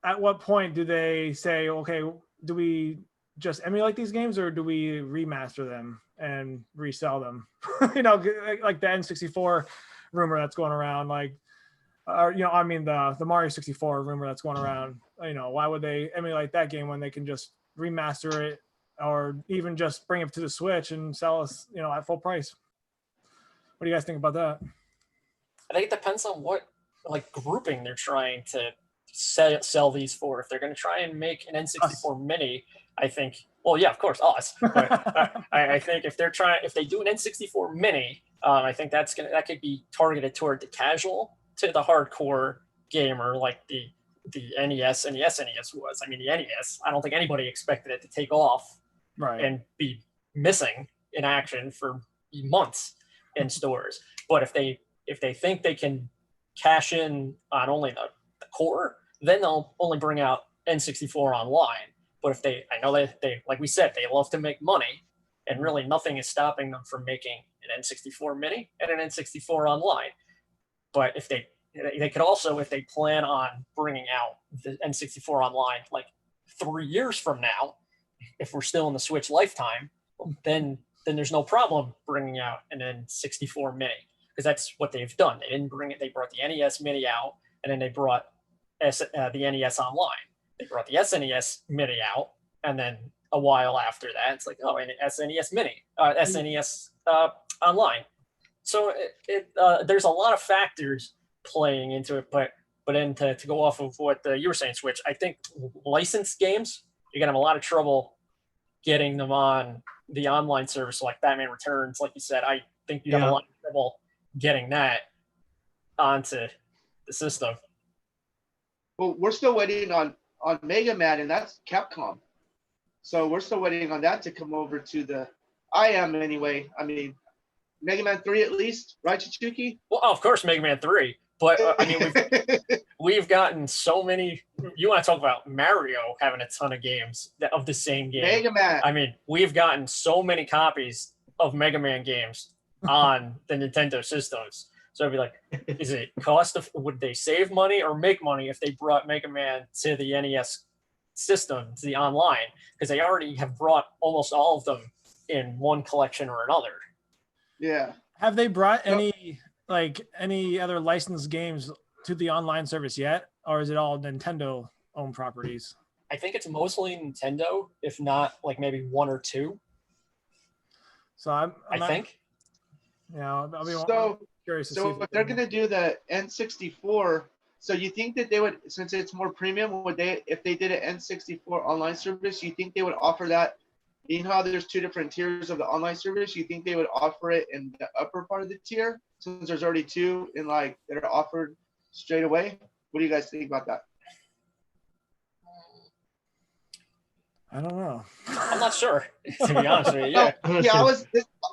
at what point do they say, okay, do we just emulate these games or do we remaster them and resell them. You know, like the N64 rumor that's going around, like, you know, I mean the Mario 64 rumor that's going around. You know, why would they emulate that game when they can just remaster it, or even just bring it to the Switch and sell us, you know, at full price? What do you guys think about that? I think it depends on what like grouping they're trying to sell these for. If they're going to try and make an N64 Mini, I think, well, yeah, of course, us. But I think if they do an N64 Mini, I think that could be targeted toward the casual to the hardcore gamer, like the NES and the SNES was. I mean, the NES, I don't think anybody expected it to take off and be missing in action for months in stores. But if they think they can cash in on only the core, then they'll only bring out N64 online. But if I know they like we said, they love to make money, and really nothing is stopping them from making an N64 Mini and an N64 online. But if they could also, if they plan on bringing out the N64 online like 3 years from now, if we're still in the Switch lifetime, then there's no problem bringing out an N64 Mini, because that's what they've done. They didn't bring it. They brought the NES Mini out, and then they brought the NES online. They brought the SNES Mini out, and then a while after that, it's like, oh, and SNES Mini, SNES online. So there's a lot of factors playing into it, but then to go off of what you were saying, Switch, I think licensed games, you're gonna have a lot of trouble getting them on the online service, like Batman Returns. Like you said, I think you'd have a lot of trouble getting that onto the system. Well, we're still waiting on Mega Man, and that's Capcom. So we're still waiting on that to come over to the. I am anyway. I mean, Mega Man 3 at least, right, Chichuki? Well, of course, Mega Man 3. But I mean, we've gotten so many. You want to talk about Mario having a ton of games of the same game? Mega Man. I mean, we've gotten so many copies of Mega Man games on the Nintendo systems. So it'd be like, is it would they save money or make money if they brought Mega Man to the NES system, to the online? Because they already have brought almost all of them in one collection or another. Yeah. Have they brought any other licensed games to the online service yet, or is it all Nintendo owned properties? I think it's mostly Nintendo, if not like maybe one or two. So I think. Yeah, I'll be curious to see. So if they're going to do the N64, so you think that they would, since it's more premium, if they did an N64 online service, you think they would offer that? You know how there's two different tiers of the online service? You think they would offer it in the upper part of the tier, since there's already two in that are offered straight away? What do you guys think about that? I don't know. I'm not sure, to be honest with you. Yeah,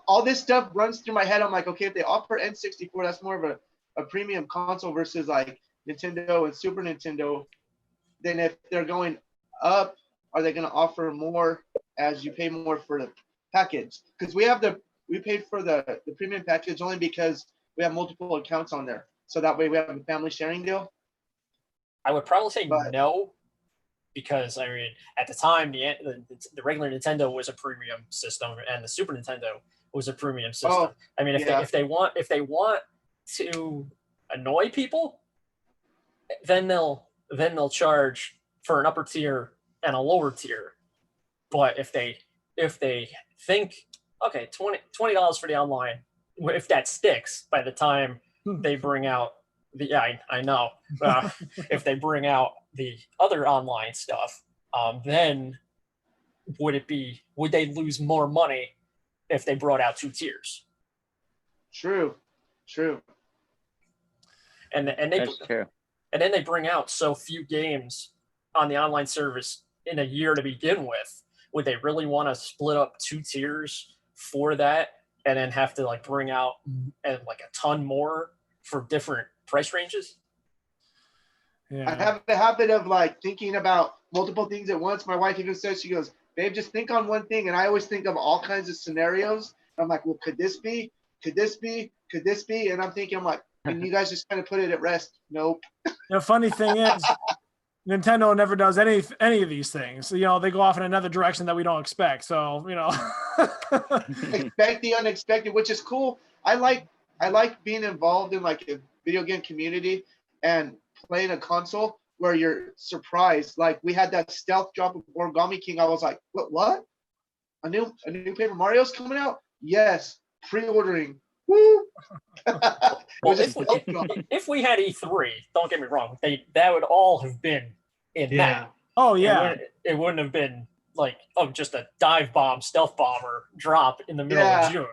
all this stuff runs through my head. I'm like, okay, if they offer N64, that's more of a premium console versus like Nintendo and Super Nintendo. Then if they're going up, are they going to offer more as you pay more for the package? Because we paid for the premium package only because we have multiple accounts on there. So that way we have a family sharing deal. I would probably say no, because I mean, at the time, the regular Nintendo was a premium system, and the Super Nintendo was a premium system. Oh, I mean, if they want to annoy people, then they'll charge for an upper tier and a lower tier. But if they think, okay, $20 for the online, if that sticks by the time they bring out I know. If they bring out the other online stuff, then would they lose more money if they brought out two tiers? True. And That's true. And then they bring out so few games on the online service in a year to begin with. Would they really want to split up two tiers for that, and then have to bring out a ton more for different price ranges? Yeah. I have the habit of thinking about multiple things at once. My wife even says, she goes, babe, just think on one thing. And I always think of all kinds of scenarios. I'm like, well, could this be? Could this be? Could this be? And I'm thinking, and you guys just kind of put it at rest. Nope. The funny thing is, Nintendo never does any of these things. You know, they go off in another direction that we don't expect. So, you know, Expect the unexpected, which is cool. I like being involved in like a video game community and playing a console where you're surprised. Like we had that stealth drop of Origami King. I was like, what? A new Paper Mario's coming out? Yes, pre-ordering. Woo! Well, if we had E3, don't get me wrong, that would all have been in that. Oh yeah. It wouldn't have been like just a dive bomb, stealth bomber drop in the middle of June.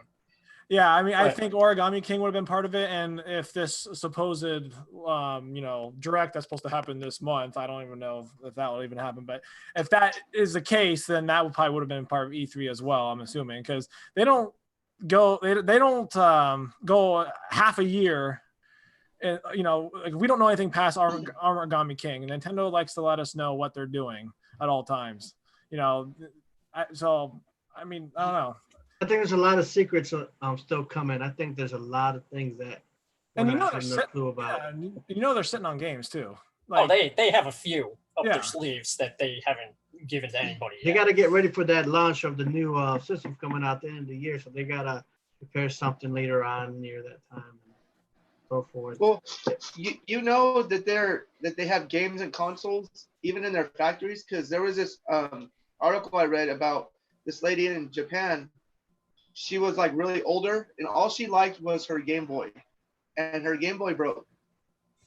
Yeah, I mean, I think Origami King would have been part of it, and if this supposed, you know, direct that's supposed to happen this month, I don't even know if that will even happen. But if that is the case, then that probably would have been part of E3 as well. I'm assuming because they don't go go half a year. And, you know, like we don't know anything past Origami King. Nintendo likes to let us know what they're doing at all times. You know, so I mean, I don't know. I think there's a lot of secrets still coming. I think there's a lot of things that and you know have no clue about. Yeah, you know they're sitting on games too. Like, they have a few up their sleeves that they haven't given to anybody yet. They got to get ready for that launch of the new system coming out at the end of the year, so they got to prepare something later on near that time and so forth. Well, you know that they have games and consoles even in their factories, because there was this article I read about this lady in Japan. She was like really older, and all she liked was her Game Boy, and her Game Boy broke.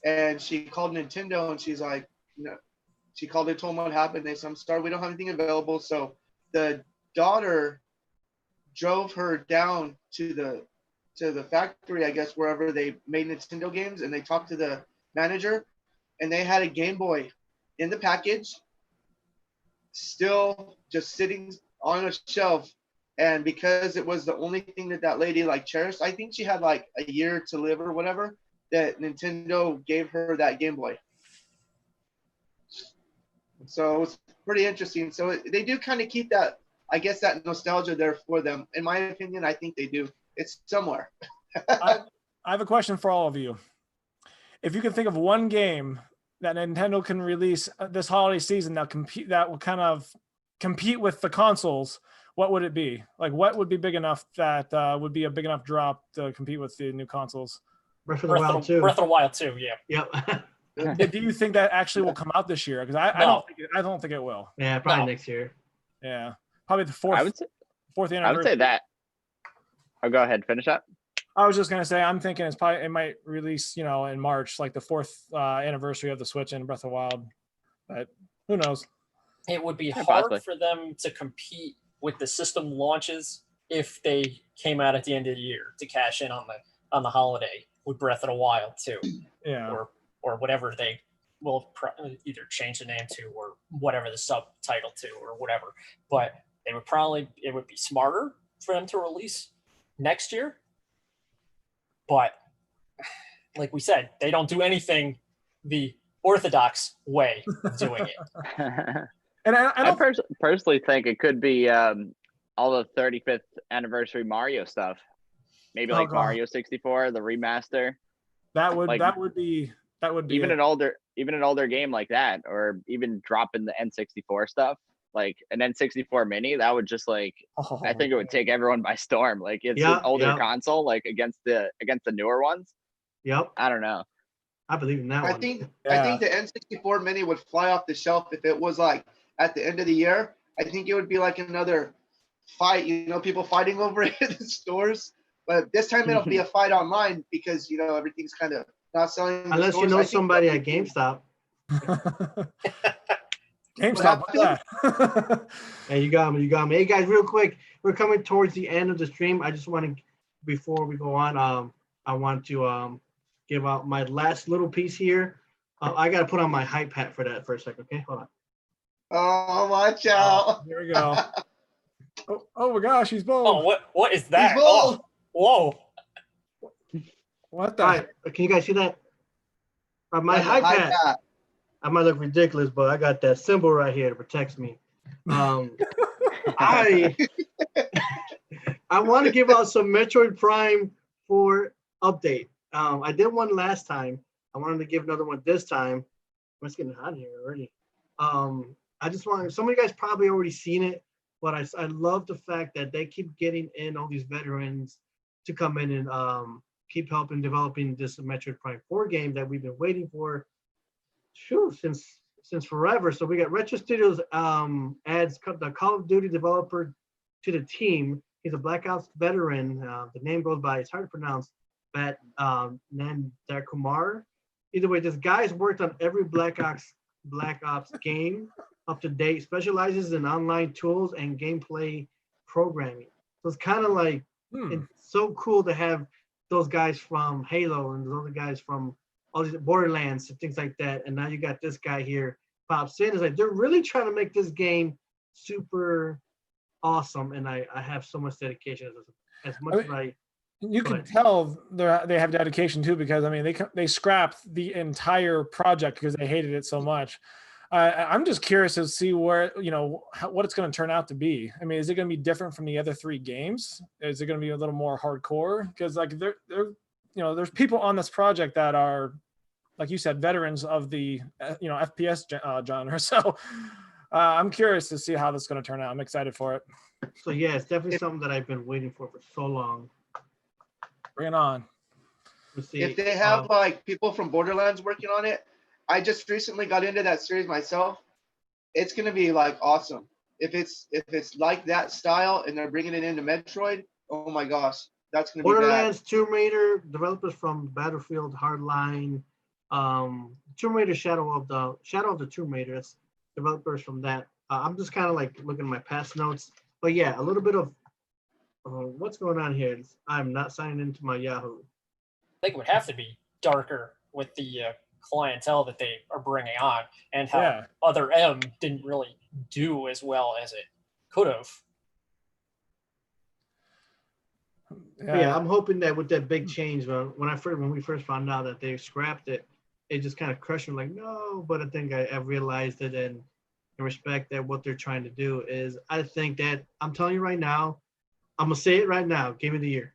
And she called Nintendo, and she's like, you know, she called and told them what happened. They said, I'm sorry, we don't have anything available. So the daughter drove her down to the factory, I guess, wherever they made Nintendo games, and they talked to the manager, and they had a Game Boy in the package, still just sitting on a shelf. And because it was the only thing that lady like cherished, I think she had like a year to live or whatever, that Nintendo gave her that Game Boy. So it's pretty interesting. So they do kind of keep that, I guess, that nostalgia there for them. In my opinion, I think they do. It's somewhere. I have a question for all of you. If you can think of one game that Nintendo can release this holiday season that will kind of compete with the consoles, what would it be? Like, what would be big enough that would be a big enough drop to compete with the new consoles? Breath of the Wild 2. Breath of the Wild 2, yeah. Yep. Do you think that actually will come out this year? Because I don't think it will. Yeah, probably next year. Yeah, probably the fourth anniversary. I would say that. Oh, go ahead, finish up. I was just gonna say, I'm thinking it might release, you know, in March, like the 4th anniversary of the Switch and Breath of the Wild. But who knows? It would be hard for them to compete with the system launches if they came out at the end of the year to cash in on the holiday with Breath of the Wild 2. Yeah. Or whatever they will either change the name to, or whatever the subtitle to, or whatever. But it would be smarter for them to release next year. But like we said, they don't do anything the orthodox way of doing it. And I personally think it could be all the 35th anniversary Mario stuff. Maybe like Mario 64, the remaster. That would be even an older game like that, or even dropping the N64 stuff, like an N64 mini. That would just I think it would take everyone by storm. Like it's an older console, like against the newer ones. Yep. I don't know. I believe in that one. I think the N64 mini would fly off the shelf if it was like at the end of the year. I think it would be like another fight, you know, people fighting over it in the stores. But this time it'll be a fight online because, you know, everything's kind of not selling. Unless you know somebody at GameStop. GameStop. Hey, you got me. Hey guys, real quick, we're coming towards the end of the stream. I just want to, before we go on, I want to give out my last little piece here. I got to put on my hype hat for that for a second. Okay, hold on. Oh, watch out! Here we go. Oh my gosh, he's bold. Oh, what is that? Oh, whoa! What the? All right, can you guys see that? My hype hat. I might look ridiculous, but I got that symbol right here that protects me. I want to give out some Metroid Prime 4 update. I did one last time. I wanted to give another one this time. It's getting hot here already. I just want, some of you guys probably already seen it, but I love the fact that they keep getting in all these veterans to come in and keep helping developing this Metroid Prime 4 game that we've been waiting for since forever. So we got Retro Studios adds the Call of Duty developer to the team. He's a Black Ops veteran. The name goes by, it's hard to pronounce, but Nandar Kumar. Either way, this guy's worked on every Black Ops game up to date, specializes in online tools and gameplay programming. So it's kind of like, it's so cool to have those guys from Halo and those other guys from all these Borderlands and things like that. And now you got this guy here pops in. It's like, they're really trying to make this game super awesome. And I have so much dedication as much as I. You can tell they have dedication too, because I mean they scrapped the entire project because they hated it so much. I'm just curious to see where, you know, what it's going to turn out to be. I mean, is it going to be different from the other 3 games? Is it going to be a little more hardcore? Because like they're you know, there's people on this project that are, like you said, veterans of the you know, FPS genre. So I'm curious to see how this is going to turn out. I'm excited for it. So yeah, it's definitely something that I've been waiting for so long. Bring it on. If they have like people from Borderlands working on it, I just recently got into that series myself. It's gonna be like awesome. If it's like that style and they're bringing it into Metroid, oh my gosh, that's gonna be Borderlands, Tomb Raider, developers from Battlefield Hardline, Tomb Raider, Shadow of the Tomb Raider. That's developers from that. I'm just kind of like looking at my past notes, but yeah, a little bit of what's going on here. I'm not signing into my Yahoo. I think it would have to be darker with the clientele that they are bringing on, and how Other M didn't really do as well as it could have. Yeah, I'm hoping that with that big change, when we first found out that they scrapped it, it just kind of crushed me, like, no. But I think I realized it, and respect that what they're trying to do is, I think that, I'm telling you right now, I'm gonna say it right now, Game of the Year.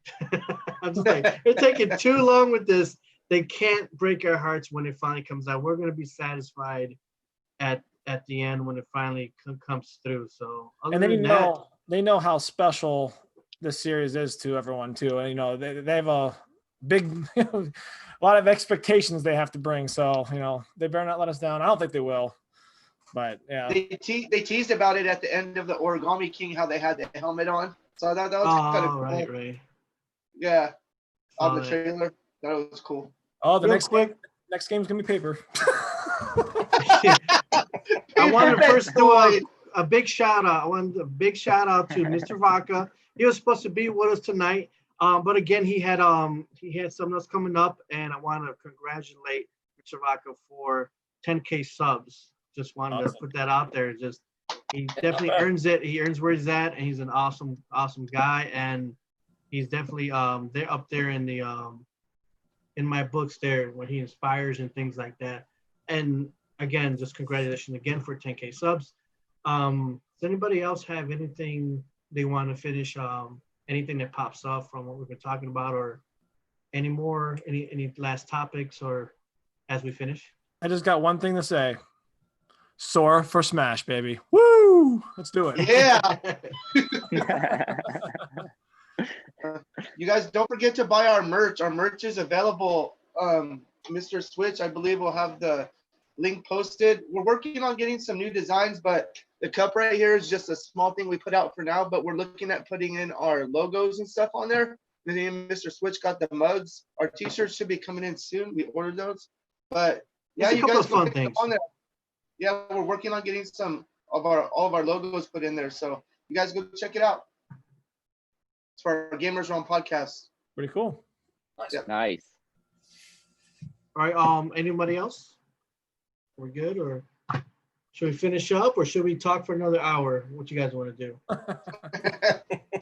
I'm just like, they're taking too long with this. They can't break our hearts when it finally comes out. We're gonna be satisfied at the end when it finally comes through. So, and they know how special this series is to everyone too, and you know they have a big a lot of expectations they have to bring. So you know they better not let us down. I don't think they will, but yeah. They teased about it at the end of the Origami King, how they had the helmet on. So that was kind of cool. Right. Yeah, on the trailer, that was cool. Oh, the next game's gonna be paper. I want to first do a big shout out. I want a big shout out to Mr. Vaca. He was supposed to be with us tonight, but again, he had something else coming up, and I want to congratulate Mr. Vaca for 10K subs. Just wanted to put that out there. He definitely earns it. He earns where he's at, and he's an awesome guy, and he's definitely they're up there in the in my books there when he inspires and things like that. And again, just congratulations again for 10K subs. Does anybody else have anything they want to finish? Anything that pops up from what we've been talking about, or any last topics, or as we finish? I just got one thing to say. Sora for Smash, baby. Woo! Let's do it. Yeah. You guys don't forget to buy our merch. Our merch is available. Mr. Switch, I believe, will have the link posted. We're working on getting some new designs, but the cup right here is just a small thing we put out for now, but we're looking at putting in our logos and stuff on there. Then Mr. Switch got the mugs. Our t-shirts should be coming in soon. We ordered those. But yeah, you guys fun things on there. Yeah, we're working on getting some of all of our logos put in there. So you guys go check it out. It's for our Gamerz Realm podcast. Pretty cool. Yeah. Nice. All right. Anybody else? We're good, or should we finish up, or should we talk for another hour? What you guys want to do?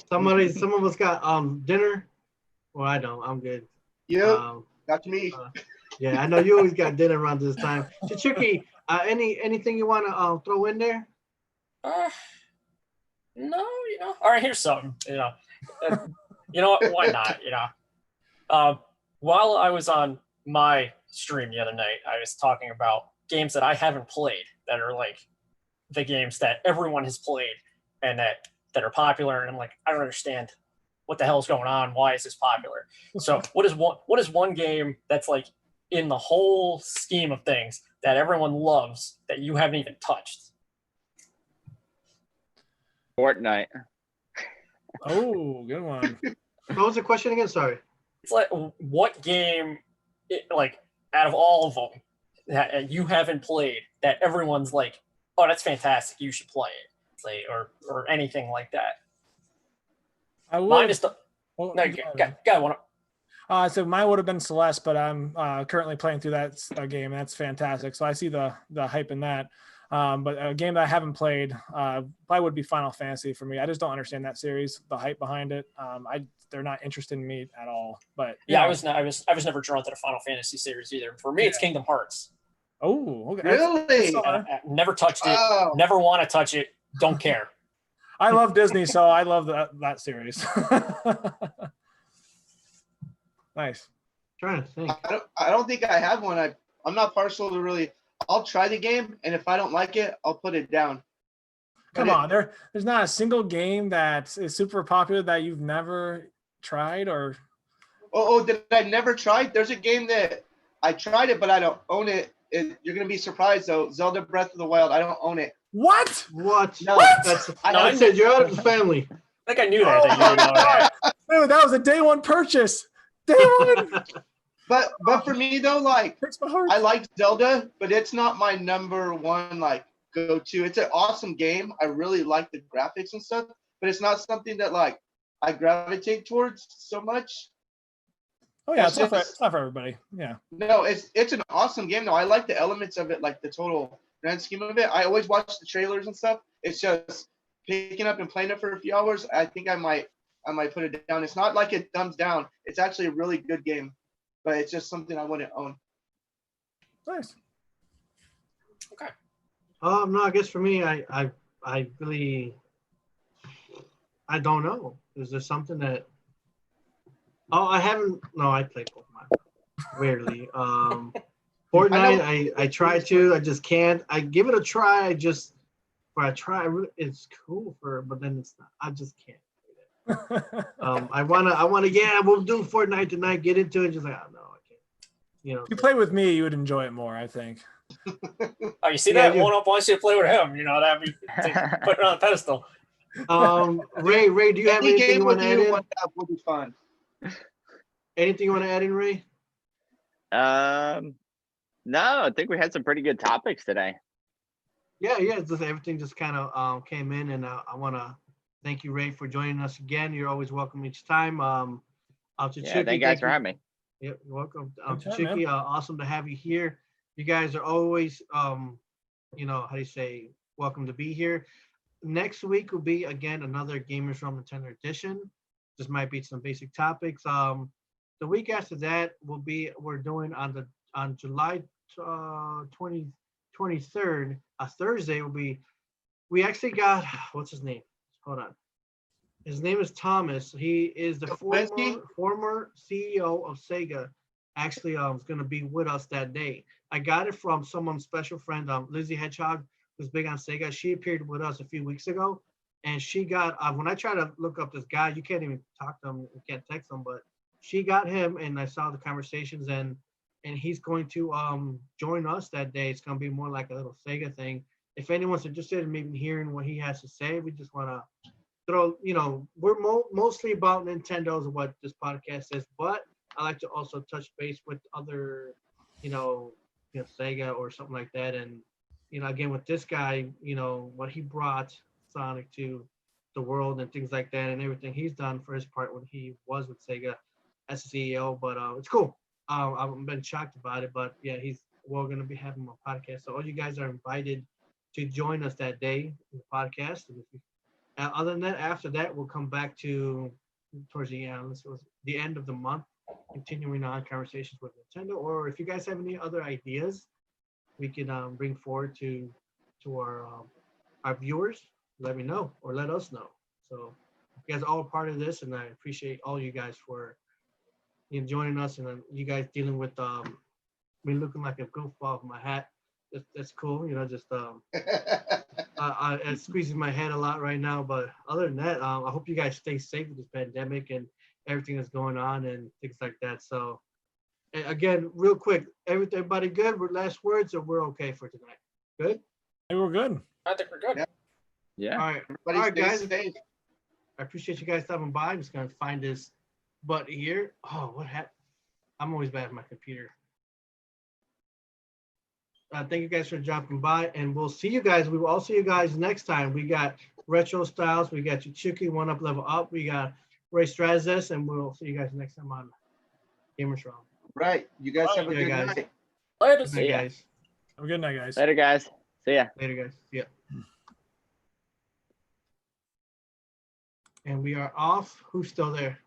Some of us got dinner. Well, I don't. I'm good. Yeah. Not me. Yeah, I know you always got dinner around this time. CHICHUKI, anything you want to throw in there? No, all right, here's something, why not, while I was on my stream the other night, I was talking about games that I haven't played that are like the games that everyone has played and that are popular. And I'm like, I don't understand what the hell is going on. Why is this popular? So what is one game that's like in the whole scheme of things that everyone loves that you haven't even touched? Fortnite. Oh, good one. What was the question again? Sorry. It's like, what game, like out of all of them that you haven't played that everyone's like, oh, that's fantastic, you should play it, like, or anything like that. I would. Mine is the Well, no, so mine would have been Celeste, but I'm currently playing through that game. That's fantastic. So I see the hype in that. But a game that I haven't played probably would be Final Fantasy for me. I just don't understand that series, the hype behind it. They're not interested in me at all. But yeah, I was never drawn to the Final Fantasy series either. For me, it's Kingdom Hearts. Oh, okay. Really? I never touched it. Oh. Never want to touch it. Don't care. I love Disney, so I love that series. Nice. Trying to think. I don't think I have one. I'm not partial to really. I'll try the game, and if I don't like it, I'll put it down. Come on, there's not a single game that is super popular that you've never tried or. Oh, did I never try? There's a game that I tried it, but I don't own it. You're gonna be surprised though. Zelda Breath of the Wild. I don't own it. What? What? No, That's. No, I said you're out of the family. I think I knew that. You know that. Dude, that was a day one purchase. Day one. But for me though, like Breaks my heart. I like Zelda, but it's not my number one like go-to. It's an awesome game. I really like the graphics and stuff, but it's not something that like I gravitate towards so much. Oh yeah, it's not for everybody. Yeah. No, it's an awesome game though. I like the elements of it, like the total grand scheme of it. I always watch the trailers and stuff. It's just picking up and playing it for a few hours. I think I might put it down. It's not like it thumbs down. It's actually a really good game, but it's just something I wouldn't own. Nice. Okay. No, I guess for me, I really, I don't know. Is there something that? Oh, I haven't. No, I play Pokemon rarely. Fortnite, I try to. I just can't. I give it a try. I try. It's cool but then it's not. I just can't. I wanna. Yeah, we'll do Fortnite tonight. Get into it. Just like, oh, no, I can't. You know. If you play with me, you would enjoy it more, I think. Oh, you see Yeah, that? One up wants you to play with him. You know, that'd be put it on a pedestal. Ray, do you have anything you want to add in? Would be fun. Anything you want to add in, Ray? No, I think we had some pretty good topics today. Yeah. Just everything just kind of came in, and I want to thank you, Ray, for joining us again. You're always welcome each time. Yeah, thank you guys for having me. Yep, you're welcome. Anytime, CHICHUKI, awesome to have you here. You guys are always, you know, how do you say, welcome to be here. Next week will be again another Gamerz Realm Nintendo edition. This might be some basic topics. The week after that we're doing on July 23rd, a Thursday will be. We actually got what's his name? Hold on. His name is Thomas. He is the former CEO of Sega. Actually, is going to be with us that day. I got it from someone's special friend, Lizzie Hedgehog, who's big on Sega. She appeared with us a few weeks ago, and she got. When I try to look up this guy, you can't even talk to him, you can't text him, but she got him, and I saw the conversations, and he's going to join us that day. It's going to be more like a little Sega thing. If anyone's interested in maybe hearing what he has to say, we just want to throw, you know, we're mostly about Nintendo's what this podcast is, but I like to also touch base with other, you know, Sega or something like that. And, you know, again, with this guy, you know, what he brought Sonic to the world and things like that and everything he's done for his part when he was with Sega as CEO. But it's cool. I've been shocked about it, but yeah, we're going to be having a podcast. So all you guys are invited to join us that day in the podcast. And other than that, after that, we'll come back to towards the end of the month, continuing on conversations with Nintendo. Or if you guys have any other ideas, we can bring forward to our viewers. Let me know or let us know. So you guys are all a part of this, and I appreciate all you guys for joining us, and you guys dealing with me looking like a goofball with my hat. that's cool. You know, just it's squeezing my head a lot right now. But other than that, I hope you guys stay safe with this pandemic and everything that's going on and things like that. So, again, real quick, everybody good? Last words, or we're okay for tonight? Good. Hey, we're good. I think we're good. Yeah. Yeah. All right. Everybody All right, stay guys. safe. I appreciate you guys stopping by. I'm just gonna find this button here. Oh, what happened? I'm always bad at my computer. Thank you guys for dropping by, and we'll see you guys. We will all see you guys next time. We got Retro Stylz, we got CHICHUKI, One Up Level Up, we got STRAZDAS, and we'll see you guys next time on Gamerz Realm. Right. You guys have a Yeah, good guys. night. Later. Good See night, ya. guys. Have a good night, guys. Later, guys. See ya. Later, guys. Yeah. And we are off. Who's still there?